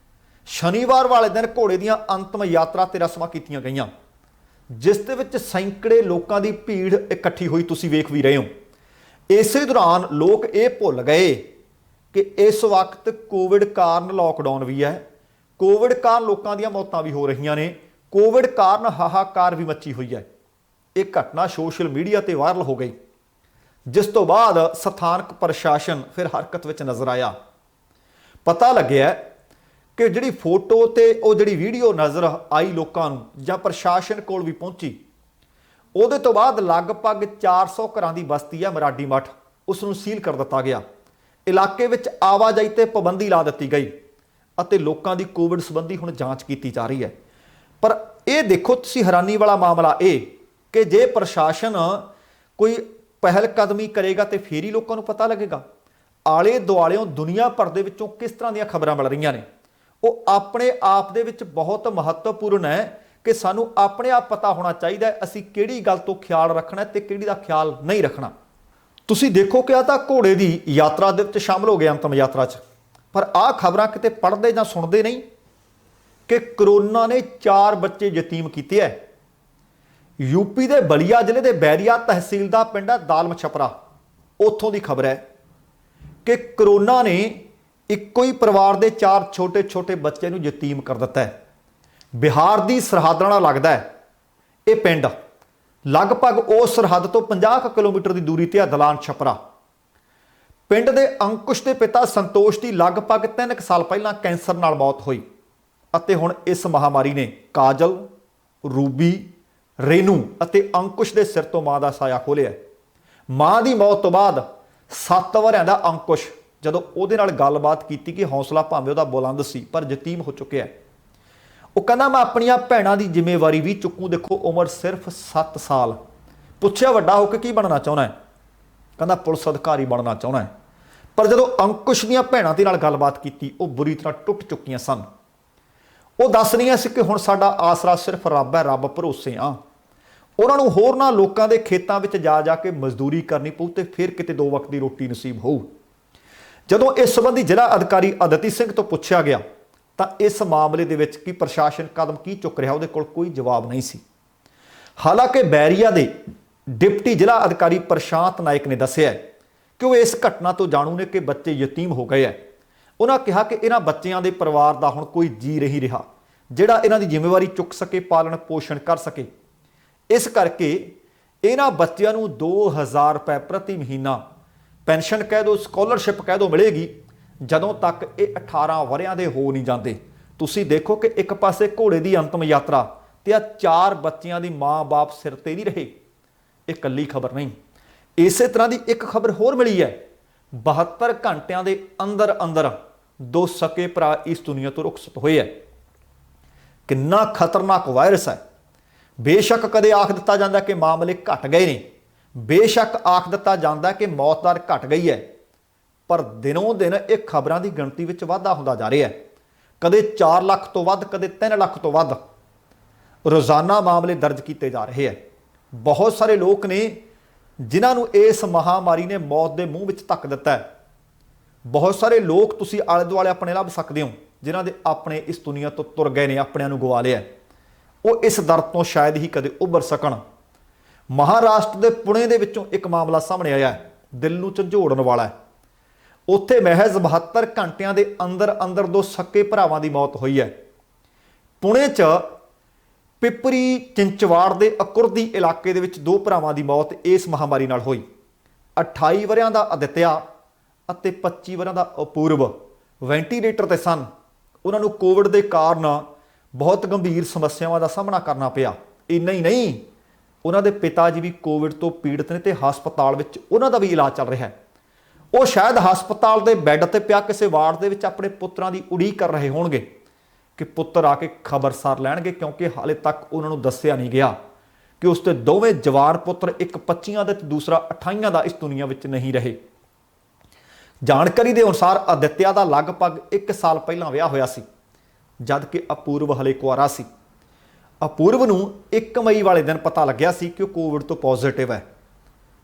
ਸ਼ਨੀਵਾਰ ਵਾਲੇ ਦਿਨ ਘੋੜੇ ਦੀਆਂ ਅੰਤਮ ਯਾਤਰਾ ਤੇ ਰਸਮਾਂ ਕੀਤੀਆਂ ਗਈਆਂ, ਜਿਸ ਦੇ ਵਿੱਚ ਸੈਂਕੜੇ ਲੋਕਾਂ ਦੀ ਭੀੜ ਇਕੱਠੀ ਹੋਈ, ਤੁਸੀਂ ਵੇਖ ਵੀ ਰਹੇ ਹੋ। ਇਸੇ ਦੌਰਾਨ ਲੋਕ ਇਹ ਭੁੱਲ ਗਏ ਕਿ ਇਸ ਵਕਤ ਕੋਵਿਡ ਕਾਰਨ ਲੋਕਡਾਊਨ ਵੀ ਹੈ, ਕੋਵਿਡ ਕਾਰਨ ਲੋਕਾਂ ਦੀਆਂ ਮੌਤਾਂ ਵੀ ਹੋ ਰਹੀਆਂ ਨੇ, ਕੋਵਿਡ ਕਾਰਨ ਹਾਹਾਕਾਰ ਵੀ ਮੱਚੀ ਹੋਈ ਹੈ। ਇਹ ਘਟਨਾ ਸੋਸ਼ਲ ਮੀਡੀਆ ਤੇ ਵਾਇਰਲ ਹੋ ਗਈ, ਜਿਸ ਤੋਂ ਬਾਅਦ ਸਥਾਨਕ ਪ੍ਰਸ਼ਾਸਨ ਫਿਰ ਹਰਕਤ ਵਿੱਚ ਨਜ਼ਰ ਆਇਆ। ਪਤਾ ਲੱਗਿਆ ਕਿ ਜਿਹੜੀ ਫੋਟੋ ਤੇ ਉਹ ਜਿਹੜੀ ਵੀਡੀਓ ਨਜ਼ਰ ਆਈ ਲੋਕਾਂ ਨੂੰ ਜਾਂ ਪ੍ਰਸ਼ਾਸਨ ਕੋਲ ਵੀ ਪਹੁੰਚੀ, ਉਹਦੇ ਤੋਂ ਬਾਅਦ ਲਗਭਗ 400 ਘਰਾਂ ਦੀ ਬਸਤੀ ਹੈ ਮਰਾਡੀ ਮੱਠ, ਉਸ ਨੂੰ ਸੀਲ ਕਰ ਦਿੱਤਾ ਗਿਆ। ਇਲਾਕੇ ਵਿੱਚ ਆਵਾਜਾਈ ਤੇ ਪਾਬੰਦੀ ਲਾ ਦਿੱਤੀ ਗਈ ਅਤੇ ਲੋਕਾਂ ਦੀ ਕੋਵਿਡ ਸੰਬੰਧੀ ਹੁਣ ਜਾਂਚ ਕੀਤੀ ਜਾ ਰਹੀ ਹੈ। ਪਰ ਇਹ ਦੇਖੋ ਤੁਸੀਂ, ਹੈਰਾਨੀ ਵਾਲਾ ਮਾਮਲਾ ਇਹ ਕਿ ਜੇ ਪ੍ਰਸ਼ਾਸਨ ਕੋਈ ਪਹਿਲ ਕਦਮੀ ਕਰੇਗਾ ਤੇ ਫੇਰ ਹੀ ਲੋਕਾਂ ਨੂੰ ਪਤਾ ਲੱਗੇਗਾ। ਆਲੇ ਦੁਆਲਿਓਂ ਦੁਨੀਆ ਭਰ ਦੇ ਵਿੱਚੋਂ ਕਿਸ ਤਰ੍ਹਾਂ ਦੀਆਂ ਖਬਰਾਂ ਮਿਲ ਰਹੀਆਂ ਨੇ, ਉਹ ਆਪਣੇ ਆਪ ਦੇ ਵਿੱਚ ਬਹੁਤ ਮਹੱਤਵਪੂਰਨ ਹੈ ਕਿ ਸਾਨੂੰ ਆਪਣੇ ਆਪ ਪਤਾ ਹੋਣਾ ਚਾਹੀਦਾ ਹੈ ਅਸੀਂ ਕਿਹੜੀ ਗੱਲ ਤੋਂ ਖਿਆਲ ਰੱਖਣਾ ਤੇ ਕਿਹੜੀ ਦਾ ਖਿਆਲ ਨਹੀਂ ਰੱਖਣਾ। ਤੁਸੀਂ ਦੇਖੋ ਕਿ ਆ ਤਾਂ ਘੋੜੇ ਦੀ ਯਾਤਰਾ ਦੇ ਵਿੱਚ ਸ਼ਾਮਲ ਹੋ ਗਏ ਅੰਤਮ ਯਾਤਰਾ 'ਚ, ਪਰ ਆਹ ਖਬਰਾਂ ਕਿਤੇ ਪੜ੍ਹਦੇ ਜਾਂ ਸੁਣਦੇ ਨਹੀਂ ਕਿ ਕਰੋਨਾ ਨੇ 4 ਬੱਚੇ ਯਤੀਮ ਕੀਤੇ ਹੈ। ਯੂਪੀ ਦੇ ਬਲੀਆ ਜ਼ਿਲ੍ਹੇ ਦੇ ਬੈਰੀਆ ਤਹਿਸੀਲ ਦਾ ਪਿੰਡ ਹੈ ਦਾਲਮ ਛਪਰਾ, ਉੱਥੋਂ ਦੀ ਖਬਰ ਹੈ ਕਿ ਕਰੋਨਾ ਨੇ ਇੱਕੋ ਹੀ ਪਰਿਵਾਰ ਦੇ 4 ਛੋਟੇ ਛੋਟੇ ਬੱਚੇ ਨੂੰ ਯਤੀਮ ਕਰ ਦਿੱਤਾ ਹੈ। ਬਿਹਾਰ ਦੀ ਸਰਹੱਦ ਨਾਲ ਲੱਗਦਾ ਹੈ ਇਹ ਪਿੰਡ, ਲਗਭਗ ਉਸ ਸਰਹੱਦ ਤੋਂ 50 ਕਿਲੋਮੀਟਰ ਦੀ ਦੂਰੀ ਤੇ ਹੈ ਦਲਾਨ ਛਪਰਾ। ਪਿੰਡ ਦੇ ਅੰਕੁਸ਼ ਦੇ ਪਿਤਾ ਸੰਤੋਸ਼ ਦੀ ਲਗਭਗ 3 ਸਾਲ ਪਹਿਲਾਂ ਕੈਂਸਰ ਨਾਲ ਮੌਤ ਹੋਈ ਅਤੇ ਹੁਣ ਇਸ ਮਹਾਮਾਰੀ ਨੇ ਕਾਜਲ, ਰੂਬੀ, ਰੇਨੂ ਅਤੇ ਅੰਕੁਸ਼ ਦੇ ਸਿਰ ਤੋਂ ਮਾਂ ਦਾ ਸਾਇਆ ਖੋਲਿਆ। ਮਾਂ ਦੀ ਮੌਤ ਤੋਂ ਬਾਅਦ 7 ਵਰ੍ਹਿਆਂ ਦਾ ਅੰਕੁਸ਼, ਜਦੋਂ ਉਹਦੇ ਨਾਲ ਗੱਲਬਾਤ ਕੀਤੀ ਕਿ ਹੌਸਲਾ ਭਾਵੇਂ ਉਹਦਾ ਬੁਲੰਦ ਸੀ ਪਰ ਯਤੀਮ ਹੋ ਚੁੱਕਿਆ। ਉਹ ਕਹਿੰਦਾ ਮੈਂ ਆਪਣੀਆਂ ਭੈਣਾਂ ਦੀ ਜ਼ਿੰਮੇਵਾਰੀ ਵੀ ਚੁੱਕੂ। ਦੇਖੋ ਉਮਰ ਸਿਰਫ 7 ਸਾਲ। ਪੁੱਛਿਆ ਵੱਡਾ ਹੋ ਕੇ ਕੀ ਬਣਨਾ ਚਾਹੁੰਦਾ ਹੈ? ਕਹਿੰਦਾ ਪੁਲਿਸ ਅਧਿਕਾਰੀ ਬਣਨਾ ਚਾਹੁੰਦਾ ਹੈ। ਪਰ ਜਦੋਂ ਅੰਕੁਸ਼ ਦੀਆਂ ਭੈਣਾਂ ਦੇ ਨਾਲ ਗੱਲਬਾਤ ਕੀਤੀ, ਉਹ ਬੁਰੀ ਤਰ੍ਹਾਂ ਟੁੱਟ ਚੁੱਕੀਆਂ ਸਨ। ਉਹ ਦੱਸ ਰਹੀਆਂ ਸੀ ਕਿ ਹੁਣ ਸਾਡਾ ਆਸਰਾ ਸਿਰਫ ਰੱਬ ਹੈ, ਰੱਬ ਭਰੋਸੇ ਆ। ਉਹਨਾਂ ਨੂੰ ਹੋਰਨਾਂ ਲੋਕਾਂ ਦੇ ਖੇਤਾਂ ਵਿੱਚ ਜਾ ਕੇ ਮਜ਼ਦੂਰੀ ਕਰਨੀ ਪਊ ਤੇ ਫਿਰ ਕਿਤੇ 2 ਵਕਤ ਦੀ ਰੋਟੀ ਨਸੀਬ ਹੋਊ। ਜਦੋਂ ਇਸ ਸੰਬੰਧੀ ਜ਼ਿਲ੍ਹਾ ਅਧਿਕਾਰੀ ਅਦਿਤੀ ਸਿੰਘ ਤੋਂ ਪੁੱਛਿਆ ਗਿਆ ਤਾਂ ਇਸ ਮਾਮਲੇ ਦੇ ਵਿੱਚ ਕੀ ਪ੍ਰਸ਼ਾਸਨ ਕਦਮ ਕੀ ਚੁੱਕ ਰਿਹਾ, ਉਹਦੇ ਕੋਲ ਕੋਈ ਜਵਾਬ ਨਹੀਂ ਸੀ। ਹਾਲਾਂਕਿ ਬੈਰੀਆ ਦੇ ਡਿਪਟੀ ਜ਼ਿਲ੍ਹਾ ਅਧਿਕਾਰੀ ਪ੍ਰਸ਼ਾਂਤ ਨਾਇਕ ਨੇ ਦੱਸਿਆ ਕਿ ਉਹ ਇਸ ਘਟਨਾ ਤੋਂ ਜਾਣੂ ਨੇ ਕਿ ਬੱਚੇ ਯਤੀਮ ਹੋ ਗਏ ਹੈ। ਉਹਨਾਂ ਕਿਹਾ ਕਿ ਇਹਨਾਂ ਬੱਚਿਆਂ ਦੇ ਪਰਿਵਾਰ ਦਾ ਹੁਣ ਕੋਈ ਜੀ ਨਹੀਂ ਰਿਹਾ ਜਿਹੜਾ ਇਹਨਾਂ ਦੀ ਜ਼ਿੰਮੇਵਾਰੀ ਚੁੱਕ ਸਕੇ, ਪਾਲਣ ਪੋਸ਼ਣ ਕਰ ਸਕੇ। ਇਸ ਕਰਕੇ ਇਹਨਾਂ ਬੱਚਿਆਂ ਨੂੰ 2000 ਰੁਪਏ ਪ੍ਰਤੀ ਮਹੀਨਾ ਪੈਨਸ਼ਨ ਕਹਿ ਦਿਓ, ਸਕਾਲਰਸ਼ਿਪ ਕਹਿ ਦਿਓ, ਮਿਲੇਗੀ ਜਦੋਂ ਤੱਕ ਇਹ 18 ਵਰਿਆਂ ਦੇ ਹੋ ਨਹੀਂ ਜਾਂਦੇ। ਤੁਸੀਂ ਦੇਖੋ ਕਿ ਇੱਕ ਪਾਸੇ ਘੋੜੇ ਦੀ ਅੰਤਮ ਯਾਤਰਾ ਤੇ ਆ 4 ਬੱਚਿਆਂ ਦੀ ਮਾਂ-ਬਾਪ ਸਿਰ ਤੇ ਨਹੀਂ ਰਹੇ। ਇਹ ਇਕੱਲੀ ਖਬਰ ਨਹੀਂ, ਇਸੇ ਤਰ੍ਹਾਂ ਦੀ ਇੱਕ ਖਬਰ ਹੋਰ ਮਿਲੀ ਹੈ। 72 ਘੰਟਿਆਂ ਦੇ ਅੰਦਰ 2 ਸਕੇ ਭਰਾ ਇਸ ਦੁਨੀਆ ਤੋਂ ਰੁਖਸਤ ਹੋਏ ਹੈ। ਕਿੰਨਾ ਖਤਰਨਾਕ ਵਾਇਰਸ ਹੈ। ਬੇਸ਼ੱਕ ਕਦੇ ਆਖ ਦਿੱਤਾ ਜਾਂਦਾ ਕਿ ਮਾਮਲੇ ਘਟ ਗਏ ਨੇ, ਬੇਸ਼ੱਕ ਆਖ ਦਿੱਤਾ ਜਾਂਦਾ ਕਿ ਮੌਤ ਦਰ ਘਟ ਗਈ ਹੈ, ਪਰ ਦਿਨੋਂ ਦਿਨ ਇਹ ਖਬਰਾਂ ਦੀ ਗਿਣਤੀ ਵਿੱਚ ਵਾਧਾ ਹੁੰਦਾ ਜਾ ਰਿਹਾ ਹੈ। ਕਦੇ 4 ਲੱਖ ਤੋਂ ਵੱਧ, ਕਦੇ 3 ਲੱਖ ਤੋਂ ਵੱਧ ਰੋਜ਼ਾਨਾ ਮਾਮਲੇ ਦਰਜ ਕੀਤੇ ਜਾ ਰਹੇ ਹੈ। ਬਹੁਤ ਸਾਰੇ ਲੋਕ ਨੇ ਜਿਨ੍ਹਾਂ ਨੂੰ ਇਸ ਮਹਾਮਾਰੀ ਨੇ ਮੌਤ ਦੇ ਮੂੰਹ ਵਿੱਚ ਧੱਕ ਦਿੱਤਾ ਹੈ। ਬਹੁਤ ਸਾਰੇ ਲੋਕ ਤੁਸੀਂ ਆਲੇ ਦੁਆਲੇ ਆਪਣੇ ਲੱਭ ਸਕਦੇ ਹੋ ਜਿਨ੍ਹਾਂ ਦੇ ਆਪਣੇ ਇਸ ਦੁਨੀਆ ਤੋਂ ਤੁਰ ਗਏ ਨੇ, ਆਪਣਿਆਂ ਨੂੰ ਗਵਾ ਲਿਆ। ਉਹ ਇਸ ਦਰਦ ਤੋਂ ਸ਼ਾਇਦ ਹੀ ਕਦੇ ਉੱਭਰ ਸਕਣ। ਮਹਾਰਾਸ਼ਟਰ ਦੇ ਪੁਣੇ ਦੇ ਵਿੱਚੋਂ ਇੱਕ ਮਾਮਲਾ ਸਾਹਮਣੇ ਆਇਆ ਹੈ, ਦਿਲ ਨੂੰ ਝੰਜੋੜਨ ਵਾਲਾ ਹੈ। ਉੱਥੇ ਮਹਿਜ਼ 72 ਘੰਟਿਆਂ ਦੇ ਅੰਦਰ 2 ਸਕੇ ਭਰਾਵਾਂ ਦੀ ਮੌਤ ਹੋਈ ਹੈ। ਪੁਣੇ 'ਚ ਪਿਪਰੀ ਚਿੰਚਵਾੜ ਦੇ ਅਕੁਰਦੀ ਇਲਾਕੇ ਦੇ ਵਿੱਚ 2 ਭਰਾਵਾਂ ਦੀ ਮੌਤ ਇਸ ਮਹਾਮਾਰੀ ਨਾਲ ਹੋਈ। 28 ਵਰਿਆਂ ਦਾ ਅਦਿੱਤਿਆ ਅਤੇ 25 ਵਰਿਆਂ ਦਾ ਅਪੂਰਵ ਵੈਂਟੀਲੇਟਰ ਤੇ ਸਨ। ਉਹਨਾਂ ਨੂੰ ਕੋਵਿਡ ਦੇ ਕਾਰਨ ਬਹੁਤ ਗੰਭੀਰ ਸਮੱਸਿਆਵਾਂ ਦਾ ਸਾਹਮਣਾ ਕਰਨਾ ਪਿਆ। ਇੰਨਾ ਹੀ ਨਹੀਂ, ਉਹਨਾਂ ਦੇ ਪਿਤਾ ਜੀ ਵੀ ਕੋਵਿਡ ਤੋਂ ਪੀੜਤ ਨੇ ਤੇ ਹਸਪਤਾਲ ਵਿੱਚ ਉਹਨਾਂ ਦਾ ਵੀ ਇਲਾਜ ਚੱਲ ਰਿਹਾ ਹੈ। ਉਹ ਸ਼ਾਇਦ ਹਸਪਤਾਲ ਦੇ ਬੈੱਡ ਤੇ ਪਿਆ ਕਿਸੇ ਵਾਰਡ ਦੇ ਵਿੱਚ ਆਪਣੇ ਪੁੱਤਰਾਂ ਦੀ ਉਡੀਕ ਕਰ ਰਹੇ ਹੋਣਗੇ ਕਿ ਪੁੱਤਰ ਆ ਕੇ ਖਬਰਸਾਰ ਲੈਣਗੇ, ਕਿਉਂਕਿ ਹਾਲੇ ਤੱਕ ਉਹਨਾਂ ਨੂੰ ਦੱਸਿਆ ਨਹੀਂ ਗਿਆ ਕਿ ਉਸ ਦੇ ਦੋਵੇਂ ਜਵਾਨ ਪੁੱਤਰ, ਇੱਕ 25 ਦਾ ਤੇ ਦੂਸਰਾ 28 ਦਾ, ਇਸ ਦੁਨੀਆ ਵਿੱਚ ਨਹੀਂ ਰਹੇ। ਜਾਣਕਾਰੀ ਦੇ ਅਨੁਸਾਰ ਅਦਿੱਤਿਆ ਦਾ ਲਗਭਗ 1 ਸਾਲ ਪਹਿਲਾਂ ਵਿਆਹ ਹੋਇਆ ਸੀ, ਜਦ ਕਿ ਅਪੂਰਵ ਹਲੇ ਕੁਆਰਾ ਸੀ। ਅਪੂਰਵ ਨੂੰ 1 ਮਈ ਵਾਲੇ ਦਿਨ ਪਤਾ ਲੱਗਿਆ ਸੀ ਕਿ ਉਹ ਕੋਵਿਡ ਤੋਂ ਪੋਜ਼ਿਟਿਵ ਹੈ।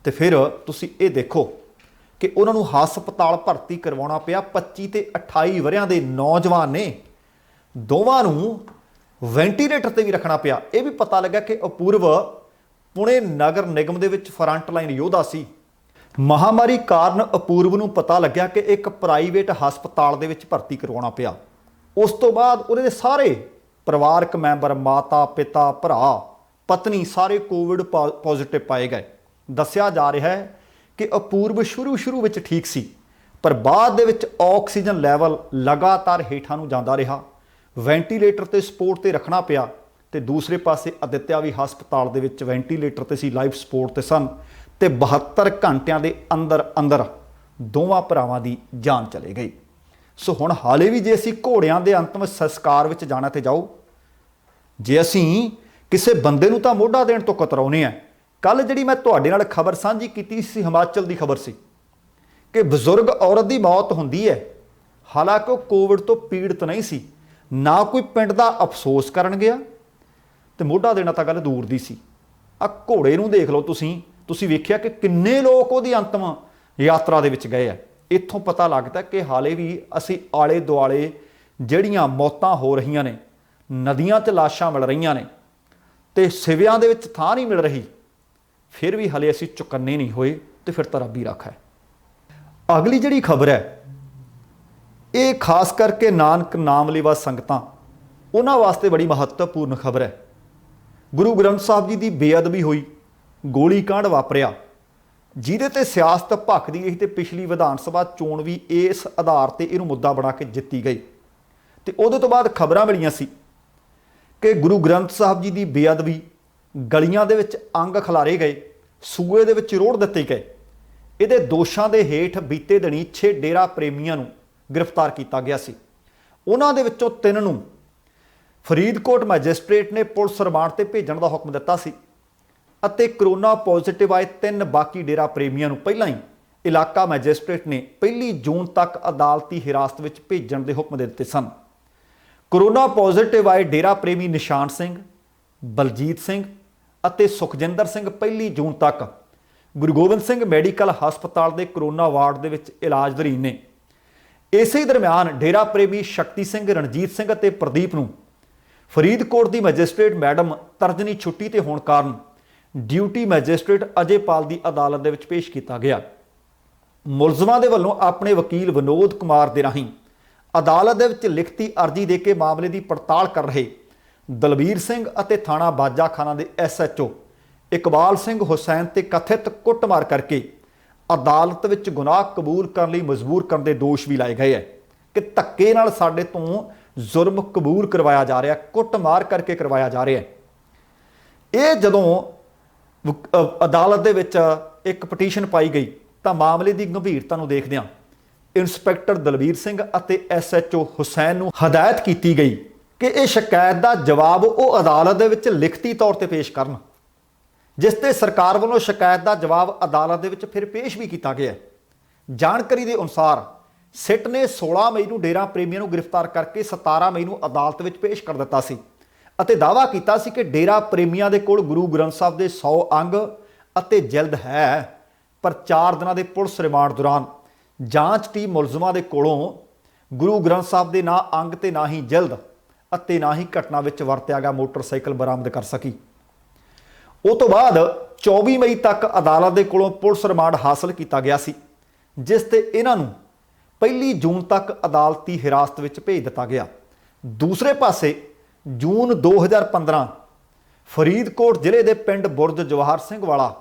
ਤੇ ਫਿਰ ਤੁਸੀਂ ਇਹ ਦੇਖੋ ਕਿ ਉਹਨਾਂ ਨੂੰ ਹਸਪਤਾਲ ਭਰਤੀ ਕਰਵਾਉਣਾ ਪਿਆ। 25 ਤੇ 28 ਵਰਿਆਂ ਦੇ ਨੌਜਵਾਨ ਨੇ, ਦੋਵਾਂ ਨੂੰ ਵੈਂਟੀਲੇਟਰ ਤੇ ਵੀ ਰੱਖਣਾ ਪਿਆ। ਇਹ ਵੀ ਪਤਾ ਲੱਗਾ ਕਿ ਅਪੂਰਵ ਪੁਣੇ ਨਗਰ ਨਿਗਮ ਦੇ ਵਿੱਚ ਫਰੰਟ ਲਾਈਨ ਯੋਧਾ ਸੀ। ਮਹਾਮਾਰੀ ਕਾਰਨ ਅਪੂਰਵ ਨੂੰ ਪਤਾ ਲੱਗਿਆ ਕਿ ਇੱਕ ਪ੍ਰਾਈਵੇਟ ਹਸਪਤਾਲ ਦੇ ਵਿੱਚ ਭਰਤੀ ਕਰਵਾਉਣਾ ਪਿਆ। ਉਸ ਤੋਂ ਬਾਅਦ ਉਹਦੇ ਦੇ ਸਾਰੇ ਪਰਿਵਾਰਕ ਮੈਂਬਰ, ਮਾਤਾ, ਪਿਤਾ, ਭਰਾ, ਪਤਨੀ ਸਾਰੇ ਕੋਵਿਡ ਪੋਜ਼ਿਟਿਵ ਪਾਏ ਗਏ। ਦੱਸਿਆ ਜਾ ਰਿਹਾ ਹੈ ਕਿ ਅਪੂਰਵ ਸ਼ੁਰੂ ਵਿੱਚ ਠੀਕ ਸੀ, ਪਰ ਬਾਅਦ ਦੇ ਵਿੱਚ ਆਕਸੀਜਨ ਲੈਵਲ ਲਗਾਤਾਰ ਹੇਠਾਂ ਨੂੰ ਜਾਂਦਾ ਰਿਹਾ। ਵੈਂਟੀਲੇਟਰ ਤੇ ਸਪੋਰਟ ਤੇ ਰੱਖਣਾ ਪਿਆ ਤੇ ਦੂਸਰੇ ਪਾਸੇ ਅਦਿੱਤਿਆ ਵੀ ਹਸਪਤਾਲ ਦੇ ਵਿੱਚ ਵੈਂਟੀਲੇਟਰ ਤੇ ਸੀ, ਲਾਈਫ ਸਪੋਰਟ ਤੇ ਸਨ ਤੇ 72 ਘੰਟਿਆਂ ਦੇ ਅੰਦਰ ਦੋਵਾਂ ਭਰਾਵਾਂ ਦੀ ਜਾਨ ਚਲੀ ਗਈ। ਸੋ ਹੁਣ ਹਾਲੇ ਵੀ ਜੇ ਅਸੀਂ ਘੋੜਿਆਂ ਦੇ ਅੰਤਮ ਸੰਸਕਾਰ ਵਿੱਚ ਜਾਣਾ ਤੇ ਜਾਓ, ਜੇ ਅਸੀਂ ਕਿਸੇ ਬੰਦੇ ਨੂੰ ਤਾਂ ਮੋਢਾ ਦੇਣ ਤੋਂ ਕਤਰਾਉਂਦੇ ਹਾਂ। ਕੱਲ ਜਿਹੜੀ ਮੈਂ ਤੁਹਾਡੇ ਨਾਲ ਖਬਰ ਸਾਂਝੀ ਕੀਤੀ ਸੀ, ਹਿਮਾਚਲ ਦੀ ਖਬਰ ਸੀ ਕਿ ਬਜ਼ੁਰਗ ਔਰਤ ਦੀ ਮੌਤ ਹੁੰਦੀ ਹੈ। ਹਾਲਾਂਕਿ ਉਹ ਕੋਵਿਡ ਤੋਂ ਪੀੜਤ ਨਹੀਂ ਸੀ, ਨਾ ਕੋਈ ਪਿੰਡ ਦਾ ਅਫਸੋਸ ਕਰਨ ਗਿਆ ਤੇ ਮੋਢਾ ਦੇਣਾ ਤਾਂ ਗੱਲ ਦੂਰ ਦੀ ਸੀ। ਆ ਘੋੜੇ ਨੂੰ ਦੇਖ ਲਓ ਤੁਸੀਂ ਵੇਖਿਆ ਕਿ ਕਿੰਨੇ ਲੋਕ ਉਹਦੀ ਅੰਤਮ ਯਾਤਰਾ ਦੇ ਵਿੱਚ ਗਏ ਆ। ਇੱਥੋਂ ਪਤਾ ਲੱਗਦਾ ਕਿ ਹਾਲੇ ਵੀ ਅਸੀਂ ਆਲੇ ਦੁਆਲੇ ਜਿਹੜੀਆਂ ਮੌਤਾਂ ਹੋ ਰਹੀਆਂ ਨੇ, ਨਦੀਆਂ 'ਚ ਲਾਸ਼ਾਂ ਮਿਲ ਰਹੀਆਂ ਨੇ ਤੇ ਸਿਵਿਆਂ ਦੇ ਵਿੱਚ ਥਾਂ ਨਹੀਂ ਮਿਲ ਰਹੀ, ਫਿਰ ਵੀ ਹਲੇ ਅਸੀਂ ਚੁਕੰਨੇ ਨਹੀਂ ਹੋਏ ਤੇ ਫਿਰ ਤਾਂ ਰੱਬੀ ਰੱਖਾ ਹੈ। ਅਗਲੀ ਜਿਹੜੀ ਖਬਰ ਹੈ ਇਹ ਖਾਸ ਕਰਕੇ ਨਾਨਕ ਨਾਮ ਲੇਵਾ ਸੰਗਤਾਂ, ਉਹਨਾਂ ਵਾਸਤੇ ਬੜੀ ਮਹੱਤਵਪੂਰਨ ਖਬਰ ਹੈ। ਗੁਰੂ ਗ੍ਰੰਥ ਸਾਹਿਬ ਜੀ ਦੀ ਬੇਅਦਬੀ ਹੋਈ, ਗੋਲੀ ਕਾਂਡ ਵਾਪਰਿਆ, ਜਿਹਦੇ ਤੇ ਸਿਆਸਤ ਭਖਦੀ ਗਈ ਤੇ ਪਿਛਲੀ ਵਿਧਾਨ ਸਭਾ ਚੋਣ ਵੀ ਇਸ ਆਧਾਰ ਤੇ ਇਹਨੂੰ ਮੁੱਦਾ ਬਣਾ ਕੇ ਜਿੱਤੀ ਗਈ। ਤੇ ਉਹਦੇ ਤੋਂ ਬਾਅਦ ਖਬਰਾਂ ਮਿਲੀਆਂ ਸੀ ਕਿ ਗੁਰੂ ਗ੍ਰੰਥ ਸਾਹਿਬ ਜੀ ਦੀ ਬੇਅਦਬੀ, ਗਲੀਆਂ ਦੇ ਵਿੱਚ ਅੰਗ ਖਿਲਾਰੇ ਗਏ, ਸੂਏ ਦੇ ਵਿੱਚ ਰੋੜ ਦਿੱਤੇ ਗਏ। ਇਹਦੇ ਦੋਸ਼ਾਂ ਦੇ ਹੇਠ ਬੀਤੇ ਦਿਨੀ 6 ਡੇਰਾ ਪ੍ਰੇਮੀਆਂ ਨੂੰ ਗ੍ਰਿਫਤਾਰ ਕੀਤਾ ਗਿਆ ਸੀ। ਉਹਨਾਂ ਦੇ ਵਿੱਚੋਂ 3 ਨੂੰ ਫਰੀਦਕੋਟ ਮੈਜਿਸਟ੍ਰੇਟ ਨੇ ਪੁਲਿਸ ਰਿਮਾਂਡ ਤੇ ਭੇਜਣ ਦਾ ਹੁਕਮ ਦਿੱਤਾ ਸੀ ਅਤੇ ਕਰੋਨਾ ਪੋਜ਼ਿਟਿਵ ਆਏ 3 ਬਾਕੀ ਡੇਰਾ ਪ੍ਰੇਮੀਆਂ ਨੂੰ ਪਹਿਲਾਂ ਹੀ ਇਲਾਕਾ ਮੈਜਿਸਟ੍ਰੇਟ ਨੇ 1 ਜੂਨ ਤੱਕ ਅਦਾਲਤੀ ਹਿਰਾਸਤ ਵਿੱਚ ਭੇਜਣ ਦੇ ਹੁਕਮ ਦੇ ਦਿੱਤੇ ਸਨ। ਕਰੋਨਾ ਪੋਜ਼ਿਟਿਵ ਆਏ ਡੇਰਾ ਪ੍ਰੇਮੀ ਨਿਸ਼ਾਨ ਸਿੰਘ, ਬਲਜੀਤ ਸਿੰਘ ਅਤੇ ਸੁਖਜਿੰਦਰ ਸਿੰਘ 1 ਜੂਨ ਤੱਕ ਗੁਰੂ ਗੋਬਿੰਦ ਸਿੰਘ ਮੈਡੀਕਲ ਹਸਪਤਾਲ ਦੇ ਕਰੋਨਾ ਵਾਰਡ ਦੇ ਵਿੱਚ ਇਲਾਜ ਅਧੀਨ ਨੇ। ਇਸੇ ਦਰਮਿਆਨ ਡੇਰਾ ਪ੍ਰੇਮੀ ਸ਼ਕਤੀ ਸਿੰਘ, ਰਣਜੀਤ ਸਿੰਘ ਅਤੇ ਪ੍ਰਦੀਪ ਨੂੰ ਫਰੀਦਕੋਟ ਦੀ ਮੈਜਿਸਟ੍ਰੇਟ ਮੈਡਮ ਤਰਜਨੀ ਛੁੱਟੀ ਤੇ ਹੋਣ ਕਾਰਨ ਡਿਊਟੀ ਮੈਜਿਸਟ੍ਰੇਟ ਅਜੇਪਾਲ ਦੀ ਅਦਾਲਤ ਦੇ ਵਿੱਚ ਪੇਸ਼ ਕੀਤਾ ਗਿਆ। ਮੁਲਜ਼ਮਾਂ ਦੇ ਵੱਲੋਂ ਆਪਣੇ ਵਕੀਲ ਵਿਨੋਦ ਕੁਮਾਰ ਦੇ ਰਾਹੀਂ ਅਦਾਲਤ ਦੇ ਵਿੱਚ ਲਿਖਤੀ ਅਰਜ਼ੀ ਦੇ ਕੇ ਮਾਮਲੇ ਦੀ ਪੜਤਾਲ ਕਰ ਰਹੇ ਦਲਬੀਰ ਸਿੰਘ ਅਤੇ ਥਾਣਾ ਬਾਜਾਖਾਨਾ ਦੇ SHO ਇਕਬਾਲ ਸਿੰਘ ਹੁਸੈਨ ਤੇ ਕਥਿਤ ਕੁੱਟਮਾਰ ਕਰਕੇ ਅਦਾਲਤ ਵਿੱਚ ਗੁਨਾਹ ਕਬੂਲ ਕਰਨ ਲਈ ਮਜਬੂਰ ਕਰਨ ਦੇ ਦੋਸ਼ ਵੀ ਲਾਏ ਗਏ ਹੈ ਕਿ ਧੱਕੇ ਨਾਲ ਸਾਡੇ ਤੋਂ ਜ਼ੁਰਮ ਕਬੂਲ ਕਰਵਾਇਆ ਜਾ ਰਿਹਾ, ਕੁੱਟਮਾਰ ਕਰਕੇ ਕਰਵਾਇਆ ਜਾ ਰਿਹਾ ਹੈ। ਇਹ ਜਦੋਂ ਅਦਾਲਤ ਦੇ ਵਿੱਚ ਇੱਕ ਪਟੀਸ਼ਨ ਪਾਈ ਗਈ ਤਾਂ ਮਾਮਲੇ ਦੀ ਗੰਭੀਰਤਾ ਨੂੰ ਦੇਖਦਿਆਂ ਇੰਸਪੈਕਟਰ ਦਲਬੀਰ ਸਿੰਘ ਅਤੇ SHO ਹੁਸੈਨ ਨੂੰ ਹਦਾਇਤ ਕੀਤੀ ਗਈ ਕਿ ਇਹ ਸ਼ਿਕਾਇਤ ਦਾ ਜਵਾਬ ਉਹ ਅਦਾਲਤ ਦੇ ਵਿੱਚ ਲਿਖਤੀ ਤੌਰ ਤੇ ਪੇਸ਼ ਕਰਨ, ਜਿਸ ਤੇ ਸਰਕਾਰ ਵੱਲੋਂ ਸ਼ਿਕਾਇਤ ਦਾ ਜਵਾਬ ਅਦਾਲਤ ਦੇ ਵਿੱਚ ਫਿਰ ਪੇਸ਼ ਵੀ ਕੀਤਾ ਗਿਆ। ਜਾਣਕਾਰੀ ਦੇ ਅਨੁਸਾਰ ਸਿੱਟ ਨੇ 16 ਮਈ ਨੂੰ ਡੇਰਾ ਪ੍ਰੇਮੀਆਂ ਨੂੰ ਗ੍ਰਿਫਤਾਰ ਕਰਕੇ 17 ਮਈ ਨੂੰ ਅਦਾਲਤ ਵਿੱਚ ਪੇਸ਼ ਕਰ ਦਿੱਤਾ ਸੀ ਅਤੇ ਦਾਅਵਾ ਕੀਤਾ ਸੀ ਕਿ ਡੇਰਾ ਪ੍ਰੇਮੀਆਂ ਦੇ ਕੋਲ ਗੁਰੂ ਗ੍ਰੰਥ ਸਾਹਿਬ ਦੇ 100 ਅੰਗ ਅਤੇ ਜਿਲਦ ਹੈ। ਪਰ 4 ਦਿਨਾਂ ਦੇ ਪੁਲਿਸ ਰਿਮਾਂਡ ਦੌਰਾਨ ਜਾਂਚ ਟੀਮ ਮੁਲਜ਼ਮਾਂ ਦੇ ਕੋਲੋਂ ਗੁਰੂ ਗ੍ਰੰਥ ਸਾਹਿਬ ਦੇ ਨਾ ਅੰਗ ਤੇ ਨਾ ਹੀ ਜਿਲਦ ਅਤੇ ਨਾ ਹੀ ਘਟਨਾ ਵਿੱਚ ਵਰਤਿਆ ਗਿਆ ਮੋਟਰਸਾਈਕਲ ਬਰਾਮਦ ਕਰ ਸਕੀ। ਉਸ ਤੋਂ ਬਾਅਦ 24 ਮਈ ਤੱਕ ਅਦਾਲਤ ਦੇ ਕੋਲੋਂ ਪੁਲਿਸ ਰਿਮਾਂਡ ਹਾਸਲ ਕੀਤਾ ਗਿਆ ਸੀ, ਜਿਸ ਤੇ ਇਹਨਾਂ ਨੂੰ 1 ਜੂਨ ਤੱਕ ਅਦਾਲਤੀ ਹਿਰਾਸਤ ਵਿੱਚ ਭੇਜ ਦਿੱਤਾ ਗਿਆ। ਦੂਸਰੇ ਪਾਸੇ ਜੂਨ 2015 ਫਰੀਦਕੋਟ ਜ਼ਿਲ੍ਹੇ ਦੇ ਪਿੰਡ ਬੁਰਜ ਜਵਾਹਰ ਸਿੰਘ ਵਾਲਾ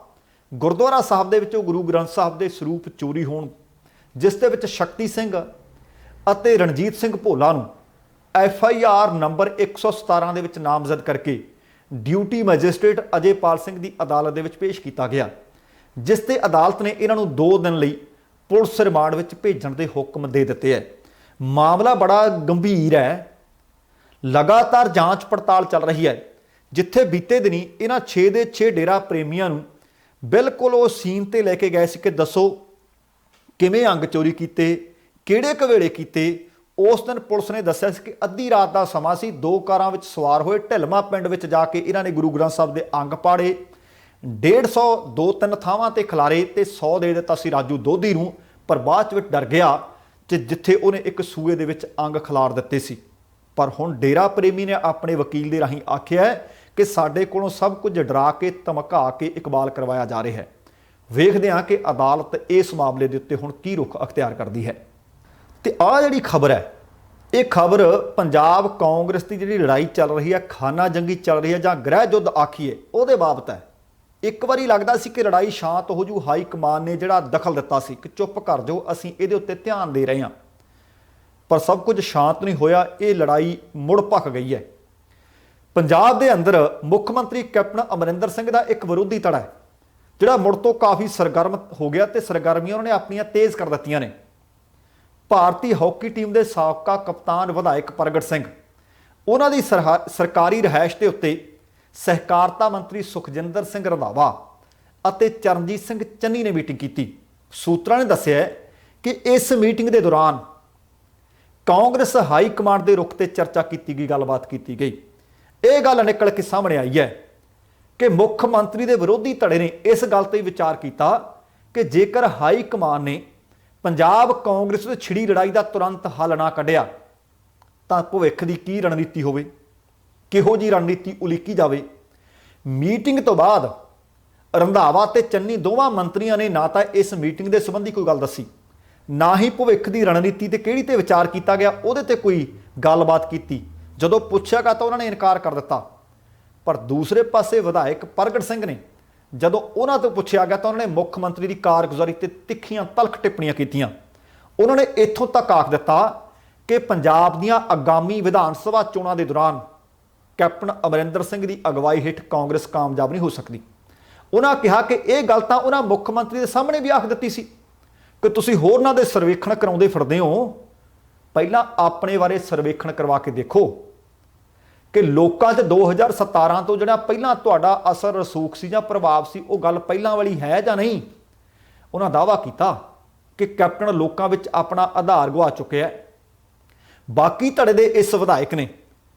ਗੁਰਦੁਆਰਾ ਸਾਹਿਬ ਦੇ ਵਿੱਚੋਂ ਗੁਰੂ ਗ੍ਰੰਥ ਸਾਹਿਬ ਦੇ ਸਰੂਪ ਚੋਰੀ ਹੋਣ, ਜਿਸ ਦੇ ਵਿੱਚ ਸ਼ਕਤੀ ਸਿੰਘ ਅਤੇ ਰਣਜੀਤ ਸਿੰਘ ਭੋਲਾ ਨੂੰ FIR ਨੰਬਰ 117 ਦੇ ਵਿੱਚ ਨਾਮਜ਼ਦ ਕਰਕੇ ਡਿਊਟੀ ਮੈਜਿਸਟ੍ਰੇਟ ਅਜੇਪਾਲ ਸਿੰਘ ਦੀ ਅਦਾਲਤ ਦੇ ਵਿੱਚ ਪੇਸ਼ ਕੀਤਾ ਗਿਆ, ਜਿਸ ਤੇ ਅਦਾਲਤ ਨੇ ਇਹਨਾਂ ਨੂੰ 2 ਦਿਨ ਲਈ ਪੁਲਿਸ ਰਿਮਾਂਡ ਵਿੱਚ ਭੇਜਣ ਦੇ ਹੁਕਮ ਦੇ ਦਿੱਤੇ ਹੈ। ਮਾਮਲਾ ਬੜਾ ਗੰਭੀਰ ਹੈ, ਲਗਾਤਾਰ ਜਾਂਚ ਪੜਤਾਲ ਚੱਲ ਰਹੀ ਹੈ। ਜਿੱਥੇ ਬੀਤੇ ਦਿਨੀ ਇਹਨਾਂ 6 ਦੇ 6 ਡੇਰਾ ਪ੍ਰੇਮੀਆਂ ਨੂੰ ਬਿਲਕੁਲ ਉਹ ਸੀਨ ਤੇ ਲੈ ਕੇ ਗਏ ਸੀ ਕਿ ਦੱਸੋ ਕਿਵੇਂ ਅੰਗ ਚੋਰੀ ਕੀਤੇ, ਕਿਹੜੇ ਕਵੇਲੇ ਕੀਤੇ। ਉਸ ਦਿਨ ਪੁਲਿਸ ਨੇ ਦੱਸਿਆ ਸੀ ਕਿ ਅੱਧੀ ਰਾਤ ਦਾ ਸਮਾਂ ਸੀ, 2 ਕਾਰਾਂ ਵਿੱਚ ਸਵਾਰ ਹੋਏ ਢਿਲਮਾ ਪਿੰਡ ਵਿੱਚ ਜਾ ਕੇ ਇਹਨਾਂ ਨੇ ਗੁਰੂ ਗ੍ਰੰਥ ਸਾਹਿਬ ਦੇ ਅੰਗ ਪਾੜੇ, 150 2-3 ਥਾਵਾਂ ਤੇ ਖਿਲਾਰੇ ਤੇ 100 ਦੇ ਦਿੱਤਾ ਸੀ ਰਾਜੂ ਦੋਧੀ ਨੂੰ, ਪਰ ਬਾਅਦ ਵਿੱਚ ਡਰ ਗਿਆ ਤੇ ਜਿੱਥੇ ਉਹਨੇ ਇੱਕ ਸੂਏ ਦੇ ਵਿੱਚ ਅੰਗ ਖਿਲਾਰ ਦਿੱਤੇ ਸੀ। ਪਰ ਹੁਣ ਡੇਰਾ ਪ੍ਰੇਮੀ ਨੇ ਆਪਣੇ ਵਕੀਲ ਦੇ ਰਾਹੀਂ ਆਖਿਆ ਕਿ ਸਾਡੇ ਕੋਲੋਂ ਸਭ ਕੁਝ ਡਰਾ ਕੇ ਧਮਕਾ ਕੇ ਇਕਬਾਲ ਕਰਵਾਇਆ ਜਾ ਰਿਹਾ ਹੈ। ਵੇਖਦੇ ਹਾਂ ਕਿ ਅਦਾਲਤ ਇਸ ਮਾਮਲੇ ਦੇ ਉੱਤੇ ਹੁਣ ਕੀ ਰੁਖ ਅਖਤਿਆਰ ਕਰਦੀ ਹੈ। ਤੇ ਆਹ ਜਿਹੜੀ ਖਬਰ ਹੈ, ਇਹ ਖਬਰ ਪੰਜਾਬ ਕਾਂਗਰਸ ਦੀ ਜਿਹੜੀ ਲੜਾਈ ਚੱਲ ਰਹੀ ਹੈ, ਖਾਨਾ ਜੰਗੀ ਚੱਲ ਰਹੀ ਹੈ ਜਾਂ ਗ੍ਰਹਿ ਯੁੱਧ ਆਖੀਏ, ਉਹਦੇ ਬਾਬਤ ਹੈ। ਇੱਕ ਵਾਰੀ ਲੱਗਦਾ ਸੀ ਕਿ ਲੜਾਈ ਸ਼ਾਂਤ ਹੋ ਜੂ, ਹਾਈ ਕਮਾਨ ਨੇ ਜਿਹੜਾ ਦਖਲ ਦਿੱਤਾ ਸੀ ਕਿ ਚੁੱਪ ਕਰ ਜਾਓ, ਅਸੀਂ ਇਹਦੇ ਉੱਤੇ ਧਿਆਨ ਦੇ ਰਹੇ ਹਾਂ, ਪਰ ਸਭ ਕੁਝ ਸ਼ਾਂਤ ਨਹੀਂ ਹੋਇਆ। ਇਹ ਲੜਾਈ ਮੁੜ ਭਖ ਗਈ ਹੈ। ਪੰਜਾਬ ਦੇ ਅੰਦਰ ਮੁੱਖ ਮੰਤਰੀ ਕੈਪਟਨ ਅਮਰਿੰਦਰ ਸਿੰਘ ਦਾ ਇੱਕ ਵਿਰੋਧੀ ਧੜਾ ਹੈ ਜਿਹੜਾ ਮੁੜ ਤੋਂ ਕਾਫੀ ਸਰਗਰਮ ਹੋ ਗਿਆ ਤੇ ਸਰਗਰਮੀਆਂ ਉਹਨਾਂ ਨੇ ਆਪਣੀਆਂ ਤੇਜ਼ ਕਰ ਦਿੱਤੀਆਂ ਨੇ। ਭਾਰਤੀ ਹਾਕੀ ਟੀਮ ਦੇ ਸਾਬਕਾ ਕਪਤਾਨ ਵਿਧਾਇਕ ਪ੍ਰਗਟ ਸਿੰਘ, ਉਹਨਾਂ ਦੀ ਸਰਕਾਰੀ ਰਿਹਾਇਸ਼ ਦੇ ਉੱਤੇ ਸਹਿਕਾਰਤਾ ਮੰਤਰੀ ਸੁਖਜਿੰਦਰ ਸਿੰਘ ਰੰਧਾਵਾ ਅਤੇ ਚਰਨਜੀਤ ਸਿੰਘ ਚੰਨੀ ਨੇ ਮੀਟਿੰਗ ਕੀਤੀ। ਸੂਤਰਾਂ ਨੇ ਦੱਸਿਆ ਕਿ ਇਸ ਮੀਟਿੰਗ ਦੇ ਦੌਰਾਨ ਕਾਂਗਰਸ ਹਾਈ ਕਮਾਂਡ ਦੇ ਰੁਖ ਤੇ ਚਰਚਾ ਕੀਤੀ ਗਈ, ਗੱਲਬਾਤ ਕੀਤੀ ਗਈ। ਇਹ ਗੱਲ ਨਿਕਲ ਕੇ ਸਾਹਮਣੇ ਆਈ ਹੈ ਕਿ ਮੁੱਖ ਮੰਤਰੀ ਦੇ ਵਿਰੋਧੀ ਧੜੇ ਨੇ ਇਸ ਗੱਲ ਤੇ ਵਿਚਾਰ ਕੀਤਾ ਕਿ ਜੇਕਰ ਹਾਈ ਕਮਾਨ ਨੇ ਪੰਜਾਬ ਕਾਂਗਰਸ ਵਿੱਚ ਛਿੜੀ ਲੜਾਈ ਦਾ ਤੁਰੰਤ ਹੱਲ ਨਾ ਕੱਢਿਆ ਤਾਂ ਭਵਿੱਖ ਦੀ ਕੀ ਰਣਨੀਤੀ ਹੋਵੇ, ਕਿਹੋ ਜਿਹੀ ਰਣਨੀਤੀ ਉਲੀਕੀ ਜਾਵੇ। ਮੀਟਿੰਗ ਤੋਂ ਬਾਅਦ ਰੰਧਾਵਾ ਤੇ ਚੰਨੀ ਦੋਵਾਂ ਮੰਤਰੀਆਂ ਨੇ ਨਾ ਤਾਂ ਇਸ ਮੀਟਿੰਗ ਦੇ ਸੰਬੰਧੀ ਕੋਈ ਗੱਲ ਦੱਸੀ, ਨਾ ਹੀ ਭਵਿੱਖ ਦੀ ਰਣਨੀਤੀ ਤੇ ਕਿਹੜੀ ਤੇ ਵਿਚਾਰ ਕੀਤਾ ਗਿਆ ਉਹਦੇ ਤੇ ਕੋਈ ਗੱਲਬਾਤ ਕੀਤੀ। ਜਦੋਂ ਪੁੱਛਿਆ ਗਿਆ ਤਾਂ ਉਹਨਾਂ ਨੇ ਇਨਕਾਰ ਕਰ ਦਿੱਤਾ। ਪਰ ਦੂਸਰੇ ਪਾਸੇ ਵਿਧਾਇਕ ਪ੍ਰਗਟ ਸਿੰਘ ਨੇ ਜਦੋਂ ਉਹਨਾਂ ਤੋਂ ਪੁੱਛਿਆ ਗਿਆ ਤਾਂ ਉਹਨਾਂ ਨੇ ਮੁੱਖ ਮੰਤਰੀ ਦੀ ਕਾਰਗੁਜ਼ਾਰੀ ਤੇ ਤਿੱਖੀਆਂ ਤਲਖ ਟਿੱਪਣੀਆਂ ਕੀਤੀਆਂ। ਉਹਨਾਂ ਨੇ ਇੱਥੋਂ ਤੱਕ ਆਖ ਦਿੱਤਾ ਕਿ ਪੰਜਾਬ ਦੀਆਂ ਆਗਾਮੀ ਵਿਧਾਨ ਸਭਾ ਚੋਣਾਂ ਦੇ ਦੌਰਾਨ ਕੈਪਟਨ ਅਮਰਿੰਦਰ ਸਿੰਘ ਦੀ ਅਗਵਾਈ ਹੇਠ ਕਾਂਗਰਸ ਕਾਮਯਾਬ ਨਹੀਂ ਹੋ ਸਕਦੀ। ਉਹਨਾਂ ਕਿਹਾ ਕਿ ਇਹ ਗੱਲ ਤਾਂ ਉਹਨਾਂ ਮੁੱਖ ਮੰਤਰੀ ਦੇ ਸਾਹਮਣੇ ਵੀ ਆਖ ਦਿੱਤੀ ਸੀ ਕਿ ਤੁਸੀਂ ਹੋਰਨਾਂ ਦੇ ਸਰਵੇਖਣ ਕਰਾਉਂਦੇ ਫਿਰਦੇ ਹੋ, ਪਹਿਲਾਂ ਆਪਣੇ ਬਾਰੇ ਸਰਵੇਖਣ ਕਰਵਾ ਕੇ ਦੇਖੋ ਕਿ ਲੋਕਾਂ 'ਚ 2017 ਤੋਂ ਜਿਹੜਾ ਪਹਿਲਾਂ ਤੁਹਾਡਾ ਅਸਰ ਰਸੂਖ ਸੀ ਜਾਂ ਪ੍ਰਭਾਵ ਸੀ ਉਹ ਗੱਲ ਪਹਿਲਾਂ ਵਾਲੀ ਹੈ ਜਾਂ ਨਹੀਂ। ਉਹਨਾਂ ਦਾਅਵਾ ਕੀਤਾ ਕਿ ਕੈਪਟਨ ਲੋਕਾਂ ਵਿੱਚ ਆਪਣਾ ਆਧਾਰ ਗਵਾ ਚੁੱਕਿਆ ਹੈ। ਬਾਕੀ ਧੜੇ ਦੇ ਇਸ ਵਿਧਾਇਕ ਨੇ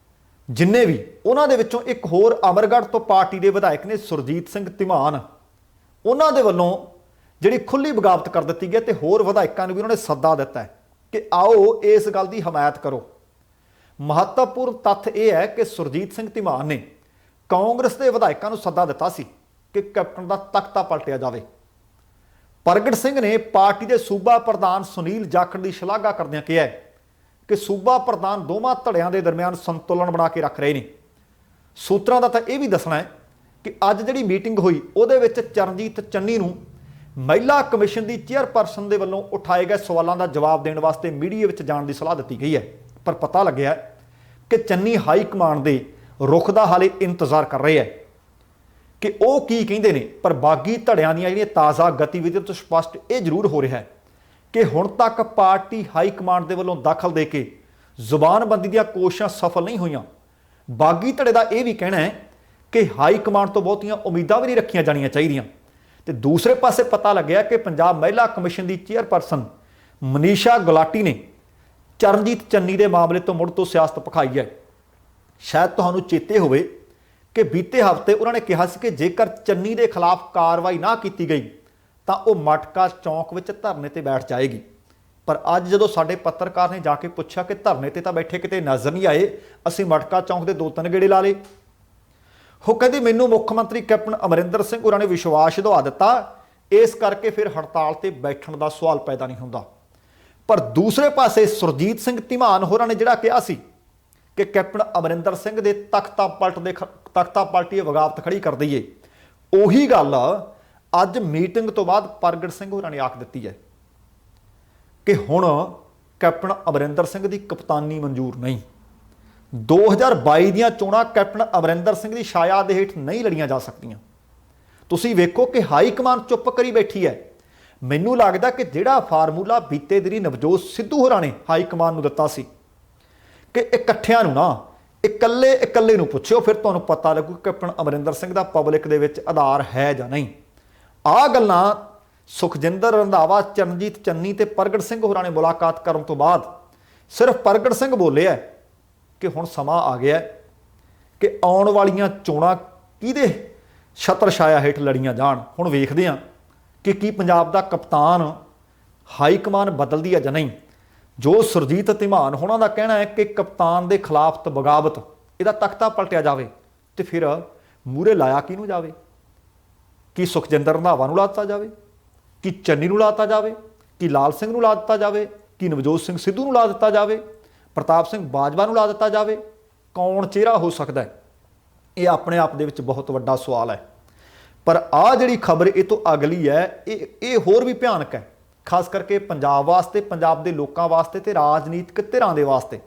ਜਿੰਨੇ ਵੀ, ਉਹਨਾਂ ਦੇ ਵਿੱਚੋਂ ਇੱਕ ਹੋਰ ਅਮਰਗੜ੍ਹ ਤੋਂ ਪਾਰਟੀ ਦੇ ਵਿਧਾਇਕ ਨੇ ਸੁਰਜੀਤ ਸਿੰਘ ਧੀਮਾਨ, ਉਹਨਾਂ ਦੇ ਵੱਲੋਂ ਜਿਹੜੀ ਖੁੱਲ੍ਹੀ ਬਗਾਵਤ ਕਰ ਦਿੱਤੀ ਗਈ ਤੇ ਹੋਰ ਵਿਧਾਇਕਾਂ ਨੂੰ ਵੀ ਉਹਨਾਂ ਨੇ ਸੱਦਾ ਦਿੱਤਾ ਹੈ ਕਿ ਆਓ ਇਸ ਗੱਲ ਦੀ ਹਮਾਇਤ ਕਰੋ। ਮਹੱਤਵਪੂਰਨ ਤੱਥ ਇਹ ਹੈ ਕਿ ਸੁਰਜੀਤ ਸਿੰਘ ਧੀਮਾਨ ਨੇ ਕਾਂਗਰਸ ਦੇ ਵਿਧਾਇਕਾਂ ਨੂੰ ਸੱਦਾ ਦਿੱਤਾ ਸੀ ਕਿ ਕੈਪਟਨ ਦਾ ਤਖਤਾ ਪਲਟਿਆ ਜਾਵੇ। ਪ੍ਰਗਟ ਸਿੰਘ ਨੇ ਪਾਰਟੀ ਦੇ ਸੂਬਾ ਪ੍ਰਧਾਨ ਸੁਨੀਲ ਜਾਖੜ ਦੀ ਸ਼ਲਾਘਾ ਕਰਦਿਆਂ ਕਿਹਾ ਹੈ ਕਿ ਸੂਬਾ ਪ੍ਰਧਾਨ ਦੋਵਾਂ ਧੜਿਆਂ ਦੇ ਦਰਮਿਆਨ ਸੰਤੁਲਨ ਬਣਾ ਕੇ ਰੱਖ ਰਹੇ ਨੇ। ਸੂਤਰਾਂ ਦਾ ਤਾਂ ਇਹ ਵੀ ਦੱਸਣਾ ਹੈ ਕਿ ਅੱਜ ਜਿਹੜੀ ਮੀਟਿੰਗ ਹੋਈ ਉਹਦੇ ਵਿੱਚ ਚਰਨਜੀਤ ਚੰਨੀ ਨੂੰ ਮਹਿਲਾ ਕਮਿਸ਼ਨ ਦੀ ਚੇਅਰਪਰਸਨ ਦੇ ਵੱਲੋਂ ਉਠਾਏ ਗਏ ਸਵਾਲਾਂ ਦਾ ਜਵਾਬ ਦੇਣ ਵਾਸਤੇ ਮੀਡੀਆ ਵਿੱਚ ਜਾਣ ਦੀ ਸਲਾਹ ਦਿੱਤੀ ਗਈ ਹੈ। ਪਰ ਪਤਾ ਲੱਗਿਆ ਕਿ ਚੰਨੀ ਹਾਈ ਕਮਾਂਡ ਦੇ ਰੁਖ ਦਾ ਹਾਲੇ ਇੰਤਜ਼ਾਰ ਕਰ ਰਹੇ ਹੈ ਕਿ ਉਹ ਕੀ ਕਹਿੰਦੇ ਨੇ। ਪਰ ਬਾਗੀ ਧੜਿਆਂ ਦੀਆਂ ਜਿਹੜੀਆਂ ਤਾਜ਼ਾ ਗਤੀਵਿਧੀਆਂ ਤੋਂ ਸਪਸ਼ਟ ਇਹ ਜ਼ਰੂਰ ਹੋ ਰਿਹਾ ਹੈ ਕਿ ਹੁਣ ਤੱਕ ਪਾਰਟੀ ਹਾਈ ਕਮਾਂਡ ਦੇ ਵੱਲੋਂ ਦਖਲ ਦੇ ਕੇ ਜ਼ੁਬਾਨਬੰਦੀ ਦੀਆਂ ਕੋਸ਼ਿਸ਼ਾਂ ਸਫਲ ਨਹੀਂ ਹੋਈਆਂ। ਬਾਗੀ ਧੜੇ ਦਾ ਇਹ ਵੀ ਕਹਿਣਾ ਹੈ ਕਿ ਹਾਈ ਕਮਾਂਡ ਤੋਂ ਬਹੁਤੀਆਂ ਉਮੀਦਾਂ ਵੀ ਨਹੀਂ ਰੱਖੀਆਂ ਜਾਣੀਆਂ ਚਾਹੀਦੀਆਂ। ਤੇ ਦੂਸਰੇ ਪਾਸੇ ਪਤਾ ਲੱਗਿਆ ਕਿ ਪੰਜਾਬ ਮਹਿਲਾ ਕਮਿਸ਼ਨ ਦੀ ਚੇਅਰਪਰਸਨ ਮਨੀਸ਼ਾ ਗੁਲਾਟੀ ਨੇ ਚਰਨਜੀਤ ਚੰਨੀ ਦੇ ਮਾਮਲੇ ਤੋਂ ਮੁੜ ਤੋਂ ਸਿਆਸਤ ਭਖਾਈ ਹੈ। ਸ਼ਾਇਦ ਤੁਹਾਨੂੰ ਚੇਤੇ ਹੋਵੇ ਕਿ ਬੀਤੇ ਹਫ਼ਤੇ ਉਹਨਾਂ ਨੇ ਕਿਹਾ ਸੀ ਕਿ ਜੇਕਰ ਚੰਨੀ ਦੇ ਖਿਲਾਫ ਕਾਰਵਾਈ ਨਾ ਕੀਤੀ ਗਈ ਤਾਂ ਉਹ ਮਟਕਾ ਚੌਂਕ ਵਿੱਚ ਧਰਨੇ ਤੇ ਬੈਠ ਜਾਏਗੀ। ਪਰ ਅੱਜ ਜਦੋਂ ਸਾਡੇ ਪੱਤਰਕਾਰ ਨੇ ਜਾ ਕੇ ਪੁੱਛਿਆ ਕਿ ਧਰਨੇ ਤੇ ਤਾਂ ਬੈਠੇ ਕਿਤੇ ਨਜ਼ਰ ਨਹੀਂ ਆਏ, ਅਸੀਂ ਮਟਕਾ ਚੌਂਕ ਦੇ 2-3 ਗੇੜੇ ਲਾ ਲਏ। ਉਹ ਕਹਿੰਦੀ ਮੈਨੂੰ ਮੁੱਖ ਮੰਤਰੀ ਕੈਪਟਨ ਅਮਰਿੰਦਰ ਸਿੰਘ ਹੋਰਾਂ ਨੇ ਵਿਸ਼ਵਾਸ ਦਿਵਾ ਦਿੱਤਾ, ਇਸ ਕਰਕੇ ਫਿਰ ਹੜਤਾਲ ਤੇ ਬੈਠਣ ਦਾ ਸਵਾਲ ਪੈਦਾ ਨਹੀਂ ਹੁੰਦਾ। ਪਰ ਦੂਸਰੇ ਪਾਸੇ ਸੁਰਜੀਤ ਸਿੰਘ ਧੀਮਾਨ ਹੋਰਾਂ ਨੇ ਜਿਹੜਾ ਕਿਹਾ ਸੀ ਕਿ ਕੈਪਟਨ ਅਮਰਿੰਦਰ ਸਿੰਘ ਦੇ ਤਖਤਾ ਪਲਟੀ ਬਗਾਵਤ ਖੜੀ ਕਰ ਦਈਏ, ਉਹੀ ਗੱਲ ਅੱਜ ਮੀਟਿੰਗ ਤੋਂ ਬਾਅਦ ਪ੍ਰਗਟ ਸਿੰਘ ਹੋਰਾਂ ਨੇ ਆਖ ਦਿੱਤੀ ਹੈ ਕਿ ਹੁਣ ਕੈਪਟਨ ਅਮਰਿੰਦਰ ਸਿੰਘ ਦੀ ਕਪਤਾਨੀ ਮਨਜ਼ੂਰ ਨਹੀਂ। 2022 ਦੀਆਂ ਚੋਣਾਂ ਕੈਪਟਨ ਅਮਰਿੰਦਰ ਸਿੰਘ ਦੀ ਛਾਇਆ ਦੇ ਹੇਠ ਨਹੀਂ ਲੜੀਆਂ ਜਾ ਸਕਦੀਆਂ। ਤੁਸੀਂ ਵੇਖੋ ਕਿ ਹਾਈ ਕਮਾਂਡ ਚੁੱਪ ਕਰੀ ਬੈਠੀ ਹੈ। ਮੈਨੂੰ ਲੱਗਦਾ ਕਿ ਜਿਹੜਾ ਫਾਰਮੂਲਾ ਬੀਤੇ ਦਿਨੀ ਨਵਜੋਤ ਸਿੱਧੂ ਹੋਰਾਂ ਨੇ ਹਾਈ ਕਮਾਂਡ ਨੂੰ ਦਿੱਤਾ ਸੀ ਕਿ ਇਕੱਠਿਆਂ ਨੂੰ ਨਾ ਇਕੱਲੇ ਨੂੰ ਪੁੱਛਿਓ, ਫਿਰ ਤੁਹਾਨੂੰ ਪਤਾ ਲੱਗੂ ਕਿ ਕੈਪਟਨ ਅਮਰਿੰਦਰ ਸਿੰਘ ਦਾ ਪਬਲਿਕ ਦੇ ਵਿੱਚ ਆਧਾਰ ਹੈ ਜਾਂ ਨਹੀਂ। ਆਹ ਗੱਲਾਂ ਸੁਖਜਿੰਦਰ ਰੰਧਾਵਾ, ਚਰਨਜੀਤ ਚੰਨੀ ਤੇ ਪ੍ਰਗਟ ਸਿੰਘ ਹੋਰਾਂ ਨੇ ਮੁਲਾਕਾਤ ਕਰਨ ਤੋਂ ਬਾਅਦ ਸਿਰਫ ਪ੍ਰਗਟ ਸਿੰਘ ਬੋਲੇ ਹੈ ਕਿ ਹੁਣ ਸਮਾਂ ਆ ਗਿਆ ਕਿ ਆਉਣ ਵਾਲੀਆਂ ਚੋਣਾਂ ਕਿਹਦੇ ਛਤਰ ਛਾਇਆ ਹੇਠ ਲੜੀਆਂ ਜਾਣ। ਹੁਣ ਵੇਖਦੇ ਹਾਂ ਕਿ ਕੀ ਪੰਜਾਬ ਦਾ ਕਪਤਾਨ ਹਾਈ ਕਮਾਨ ਬਦਲਦੀ ਹੈ ਜਾਂ ਨਹੀਂ। ਜੋ ਸੁਰਜੀਤ ਧੀਮਾਨ ਹੋਣਾ ਦਾ ਕਹਿਣਾ ਹੈ ਕਿ ਕਪਤਾਨ ਦੇ ਖਿਲਾਫ ਬਗਾਵਤ, ਇਹਦਾ ਤਖਤਾ ਪਲਟਿਆ ਜਾਵੇ ਤੇ ਫਿਰ ਮੂਹਰੇ ਲਾਇਆ ਕਿਹਨੂੰ ਜਾਵੇ? ਕੀ ਸੁਖਜਿੰਦਰ ਰੰਧਾਵਾ ਨੂੰ ਲਾ ਦਿੱਤਾ ਜਾਵੇ? ਕੀ ਚੰਨੀ ਨੂੰ ਲਾ ਦਿੱਤਾ ਜਾਵੇ? ਕੀ ਲਾਲ ਸਿੰਘ ਨੂੰ ਲਾ ਦਿੱਤਾ ਜਾਵੇ? ਕੀ ਨਵਜੋਤ ਸਿੰਘ ਸਿੱਧੂ ਨੂੰ ਲਾ ਦਿੱਤਾ ਜਾਵੇ? ਪ੍ਰਤਾਪ ਸਿੰਘ ਬਾਜਵਾ ਨੂੰ ਲਾ ਦਿੱਤਾ ਜਾਵੇ? ਕੌਣ ਚਿਹਰਾ ਹੋ ਸਕਦਾ ਹੈ? ਇਹ ਆਪਣੇ ਆਪ ਦੇ ਵਿੱਚ ਬਹੁਤ ਵੱਡਾ ਸਵਾਲ ਹੈ। ਪਰ ਆਹ ਜਿਹੜੀ ਖਬਰ ਇਹ ਤੋਂ ਅਗਲੀ ਹੈ, ਇਹ ਹੋਰ ਵੀ ਭਿਆਨਕ ਹੈ, ਖਾਸ ਕਰਕੇ ਪੰਜਾਬ ਵਾਸਤੇ, ਪੰਜਾਬ ਦੇ ਲੋਕਾਂ ਵਾਸਤੇ ਤੇ ਰਾਜਨੀਤਿਕ ਧਿਰਾਂ ਦੇ ਵਾਸਤੇ।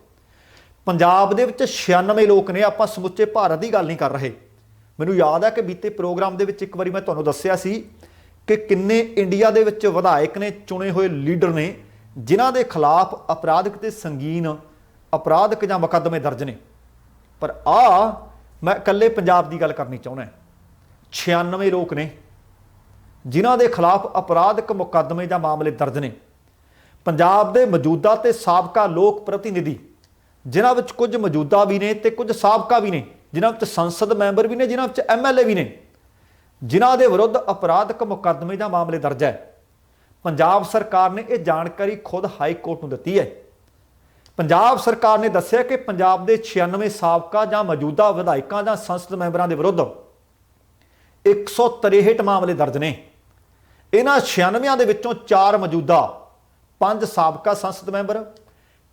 ਪੰਜਾਬ ਦੇ ਵਿੱਚ 96 ਲੋਕ ਨੇ, ਆਪਾਂ ਸਮੁੱਚੇ ਭਾਰਤ ਦੀ ਗੱਲ ਨਹੀਂ ਕਰ ਰਹੇ। ਮੈਨੂੰ ਯਾਦ ਹੈ ਕਿ ਬੀਤੇ ਪ੍ਰੋਗਰਾਮ ਦੇ ਵਿੱਚ ਇੱਕ ਵਾਰੀ ਮੈਂ ਤੁਹਾਨੂੰ ਦੱਸਿਆ ਸੀ ਕਿ ਕਿੰਨੇ ਇੰਡੀਆ ਦੇ ਵਿੱਚ ਵਿਧਾਇਕ ਨੇ, ਚੁਣੇ ਹੋਏ ਲੀਡਰ ਨੇ, ਜਿਨ੍ਹਾਂ ਦੇ ਖਿਲਾਫ ਅਪਰਾਧਿਕ ਤੇ ਸੰਗੀਨ ਅਪਰਾਧਿਕ ਜਾਂ ਮੁਕੱਦਮੇ ਦਰਜ ਨੇ। ਪਰ ਮੈਂ ਇਕੱਲੇ ਪੰਜਾਬ ਦੀ ਗੱਲ ਕਰਨੀ ਚਾਹੁੰਦਾ। 96 ਲੋਕ ਨੇ ਜਿਨ੍ਹਾਂ ਦੇ ਖਿਲਾਫ ਅਪਰਾਧਿਕ ਮੁਕੱਦਮੇ ਜਾਂ ਮਾਮਲੇ ਦਰਜ ਨੇ। ਪੰਜਾਬ ਦੇ ਮੌਜੂਦਾ ਤੇ ਸਾਬਕਾ ਲੋਕ ਪ੍ਰਤੀਨਿਧੀ, ਜਿਨ੍ਹਾਂ ਵਿੱਚ ਕੁਝ ਮੌਜੂਦਾ ਵੀ ਨੇ ਤੇ ਕੁਝ ਸਾਬਕਾ ਵੀ ਨੇ, ਜਿਨ੍ਹਾਂ ਵਿੱਚ ਸੰਸਦ ਮੈਂਬਰ ਵੀ ਨੇ, ਜਿਨ੍ਹਾਂ ਵਿੱਚ MLA ਵੀ ਨੇ, ਜਿਨ੍ਹਾਂ ਦੇ ਵਿਰੁੱਧ ਅਪਰਾਧਿਕ ਮੁਕੱਦਮੇ ਜਾਂ ਮਾਮਲੇ ਦਰਜ ਹੈ। ਪੰਜਾਬ ਸਰਕਾਰ ਨੇ ਇਹ ਜਾਣਕਾਰੀ ਖੁਦ ਹਾਈ ਕੋਰਟ ਨੂੰ ਦਿੱਤੀ ਹੈ। ਪੰਜਾਬ ਸਰਕਾਰ ਨੇ ਦੱਸਿਆ ਕਿ ਪੰਜਾਬ ਦੇ 96 ਸਾਬਕਾ ਜਾਂ ਮੌਜੂਦਾ ਵਿਧਾਇਕਾਂ ਜਾਂ ਸੰਸਦ ਮੈਂਬਰਾਂ ਦੇ ਵਿਰੁੱਧ 163 ਮਾਮਲੇ ਦਰਜ ਨੇ। ਇਹਨਾਂ 96 ਦੇ ਵਿੱਚੋਂ 4 ਮੌਜੂਦਾ, 5 ਸਾਬਕਾ ਸੰਸਦ ਮੈਂਬਰ,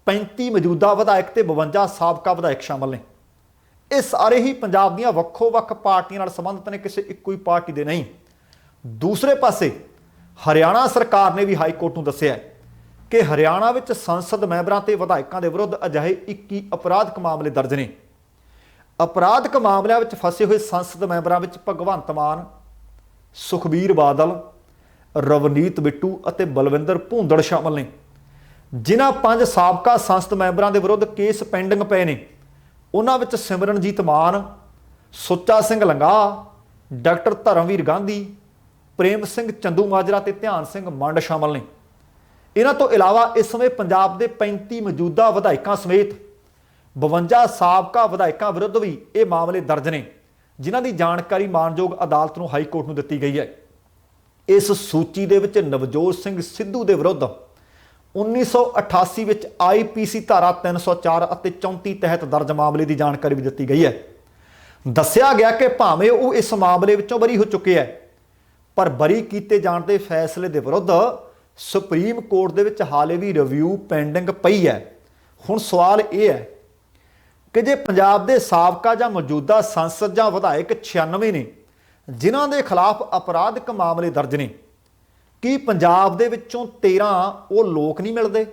35 ਮੌਜੂਦਾ ਵਿਧਾਇਕ ਤੇ 52 ਸਾਬਕਾ ਵਿਧਾਇਕ ਸ਼ਾਮਲ ਨੇ। ਇਹ ਸਾਰੇ ਹੀ ਪੰਜਾਬ ਦੀਆਂ ਵੱਖੋ-ਵੱਖ ਪਾਰਟੀਆਂ ਨਾਲ ਸੰਬੰਧਿਤ ਨੇ, ਕਿਸੇ ਇੱਕੋ ਹੀ ਪਾਰਟੀ ਦੇ ਨਹੀਂ। ਦੂਸਰੇ ਪਾਸੇ ਹਰਿਆਣਾ ਸਰਕਾਰ ਨੇ ਵੀ ਹਾਈ ਕੋਰਟ ਨੂੰ ਦੱਸਿਆ ਕਿ ਹਰਿਆਣਾ ਵਿੱਚ ਸੰਸਦ ਮੈਂਬਰਾਂ ਤੇ ਵਿਧਾਇਕਾਂ ਦੇ ਵਿਰੁੱਧ ਅਜਿਹੇ 21 ਅਪਰਾਧਿਕ ਮਾਮਲੇ ਦਰਜ ਨੇ। ਅਪਰਾਧਿਕ ਮਾਮਲਿਆਂ ਵਿੱਚ ਫਸੇ ਹੋਏ ਸੰਸਦ ਮੈਂਬਰਾਂ ਵਿੱਚ ਭਗਵੰਤ ਮਾਨ, ਸੁਖਬੀਰ ਬਾਦਲ, ਰਵਨੀਤ ਬਿੱਟੂ ਅਤੇ ਬਲਵਿੰਦਰ ਭੂੰਦੜ ਸ਼ਾਮਲ ਨੇ। ਜਿਨ੍ਹਾਂ 5 ਸਾਬਕਾ ਸੰਸਦ ਮੈਂਬਰਾਂ ਦੇ ਵਿਰੁੱਧ ਕੇਸ ਪੈਂਡਿੰਗ ਪਏ ਨੇ, ਉਹਨਾਂ ਵਿੱਚ ਸਿਮਰਨਜੀਤ ਮਾਨ, ਸੁੱਚਾ ਸਿੰਘ ਲੰਗਾ, ਡਾਕਟਰ ਧਰਮਵੀਰ ਗਾਂਧੀ, ਪ੍ਰੇਮ ਸਿੰਘ ਚੰਦੂ ਮਾਜਰਾ ਤੇ ਧਿਆਨ ਸਿੰਘ ਮੰਡ ਸ਼ਾਮਲ ਨੇ। ਇਹਨਾਂ ਤੋਂ ਇਲਾਵਾ ਇਸ ਸਮੇਂ ਪੰਜਾਬ ਦੇ 35 ਮੌਜੂਦਾ ਵਿਧਾਇਕਾਂ ਸਮੇਤ 52 ਸਾਬਕਾ ਵਿਧਾਇਕਾਂ ਵਿਰੁੱਧ ਵੀ ਇਹ ਮਾਮਲੇ ਦਰਜ ਨੇ, ਜਿਨ੍ਹਾਂ ਦੀ ਜਾਣਕਾਰੀ ਮਾਣਯੋਗ ਅਦਾਲਤ ਨੂੰ ਹਾਈ ਕੋਰਟ ਨੂੰ ਦਿੱਤੀ ਗਈ ਹੈ। ਇਸ ਸੂਚੀ ਦੇ ਵਿੱਚ ਨਵਜੋਤ ਸਿੰਘ ਸਿੱਧੂ ਦੇ ਵਿਰੁੱਧ 1988 ਵਿੱਚ IPC ਧਾਰਾ 304 ਅਤੇ 34 ਤਹਿਤ ਦਰਜ ਮਾਮਲੇ ਦੀ ਜਾਣਕਾਰੀ ਵੀ ਦਿੱਤੀ ਗਈ ਹੈ। ਦੱਸਿਆ ਗਿਆ ਕਿ ਭਾਵੇਂ ਉਹ ਇਸ ਮਾਮਲੇ ਵਿੱਚੋਂ ਬਰੀ ਹੋ ਚੁੱਕੇ ਹੈ, ਪਰ ਬਰੀ ਕੀਤੇ ਜਾਣ ਦੇ ਫੈਸਲੇ ਦੇ ਵਿਰੁੱਧ ਸੁਪਰੀਮ ਕੋਰਟ ਦੇ ਵਿੱਚ ਹਾਲੇ ਵੀ ਰਿਵਿਊ ਪੈਂਡਿੰਗ ਪਈ ਹੈ। ਹੁਣ ਸਵਾਲ ਇਹ ਹੈ ਕਿ ਜੇ ਪੰਜਾਬ ਦੇ ਸਾਬਕਾ ਜਾਂ ਮੌਜੂਦਾ ਸੰਸਦ ਜਾਂ ਵਿਧਾਇਕ 96 ਨੇ ਜਿਨ੍ਹਾਂ ਦੇ ਖਿਲਾਫ ਅਪਰਾਧਿਕ ਮਾਮਲੇ ਦਰਜ ਨੇ, ਕੀ ਪੰਜਾਬ ਦੇ ਵਿੱਚੋਂ 13 ਉਹ ਲੋਕ ਨਹੀਂ ਮਿਲਦੇ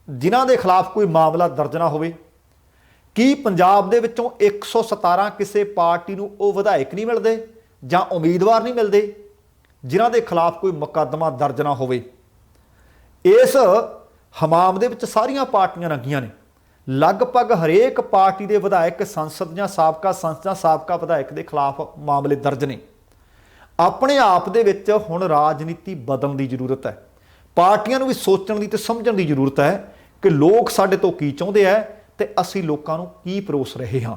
ਜਿਨ੍ਹਾਂ ਦੇ ਖਿਲਾਫ ਕੋਈ ਮਾਮਲਾ ਦਰਜ ਨਾ ਹੋਵੇ? ਕੀ ਪੰਜਾਬ ਦੇ ਵਿੱਚੋਂ 117 ਕਿਸੇ ਪਾਰਟੀ ਨੂੰ ਉਹ ਵਿਧਾਇਕ ਨਹੀਂ ਮਿਲਦੇ ਜਾਂ ਉਮੀਦਵਾਰ ਨਹੀਂ ਮਿਲਦੇ ਜਿਨ੍ਹਾਂ ਦੇ ਖਿਲਾਫ ਕੋਈ ਮੁਕੱਦਮਾ ਦਰਜ ਨਾ ਹੋਵੇ? ਇਸ ਹਮਾਮ ਦੇ ਵਿੱਚ ਸਾਰੀਆਂ ਪਾਰਟੀਆਂ ਰੰਗੀਆਂ ਨੇ। ਲਗਭਗ ਹਰੇਕ ਪਾਰਟੀ ਦੇ ਵਿਧਾਇਕ ਸੰਸਦ ਜਾਂ ਸਾਬਕਾ ਵਿਧਾਇਕ ਦੇ ਖਿਲਾਫ ਮਾਮਲੇ ਦਰਜ ਨੇ। ਆਪਣੇ ਆਪ ਦੇ ਵਿੱਚ ਹੁਣ ਰਾਜਨੀਤੀ ਬਦਲਣ ਦੀ ਜ਼ਰੂਰਤ ਹੈ। ਪਾਰਟੀਆਂ ਨੂੰ ਵੀ ਸੋਚਣ ਦੀ ਤੇ ਸਮਝਣ ਦੀ ਜ਼ਰੂਰਤ ਹੈ ਕਿ ਲੋਕ ਸਾਡੇ ਤੋਂ ਕੀ ਚਾਹੁੰਦੇ ਆ ਤੇ ਅਸੀਂ ਲੋਕਾਂ ਨੂੰ ਕੀ ਪਰੋਸ ਰਹੇ ਹਾਂ।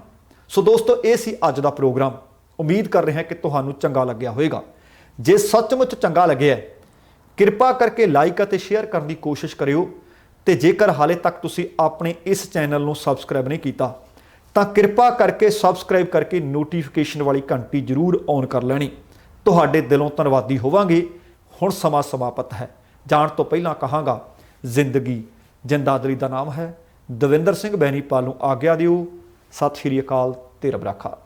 ਸੋ ਦੋਸਤੋ, ਇਹ ਸੀ ਅੱਜ ਦਾ ਪ੍ਰੋਗਰਾਮ। ਉਮੀਦ ਕਰ ਰਹੇ ਹਾਂ ਕਿ ਤੁਹਾਨੂੰ ਚੰਗਾ ਲੱਗਿਆ ਹੋਵੇਗਾ। ਜੇ ਸੱਚਮੁੱਚ ਚੰਗਾ ਲੱਗਿਆ, ਕਿਰਪਾ ਕਰਕੇ ਲਾਈਕ ਅਤੇ ਸ਼ੇਅਰ ਕਰਨ ਦੀ ਕੋਸ਼ਿਸ਼ ਕਰਿਓ, ਤੇ ਜੇਕਰ ਹਾਲੇ ਤੱਕ ਤੁਸੀਂ ਆਪਣੇ ਇਸ ਚੈਨਲ ਨੂੰ ਸਬਸਕ੍ਰਾਈਬ ਨਹੀਂ ਕੀਤਾ ਤਾਂ ਕਿਰਪਾ ਕਰਕੇ ਸਬਸਕ੍ਰਾਈਬ ਕਰਕੇ ਨੋਟੀਫਿਕੇਸ਼ਨ ਵਾਲੀ ਘੰਟੀ ਜ਼ਰੂਰ ਔਨ ਕਰ ਲੈਣੀ। ਤੁਹਾਡੇ ਦਿਲੋਂ ਧੰਨਵਾਦੀ ਹੋਵਾਂਗੇ। ਹੁਣ ਸਮਾਂ ਸਮਾਪਤ ਹੈ। ਜਾਣ ਤੋਂ ਪਹਿਲਾਂ ਕਹਾਂਗਾ, ਜ਼ਿੰਦਗੀ ਜਿੰਦਾਦਰੀ ਦਾ ਨਾਮ ਹੈ। ਦਵਿੰਦਰ ਸਿੰਘ ਬੈਨੀਪਾਲ ਨੂੰ ਆਗਿਆ ਦਿਓ। ਸਤਿ ਸ਼੍ਰੀ ਅਕਾਲ ਤੇ ਰੱਬ ਰਾਖਾ।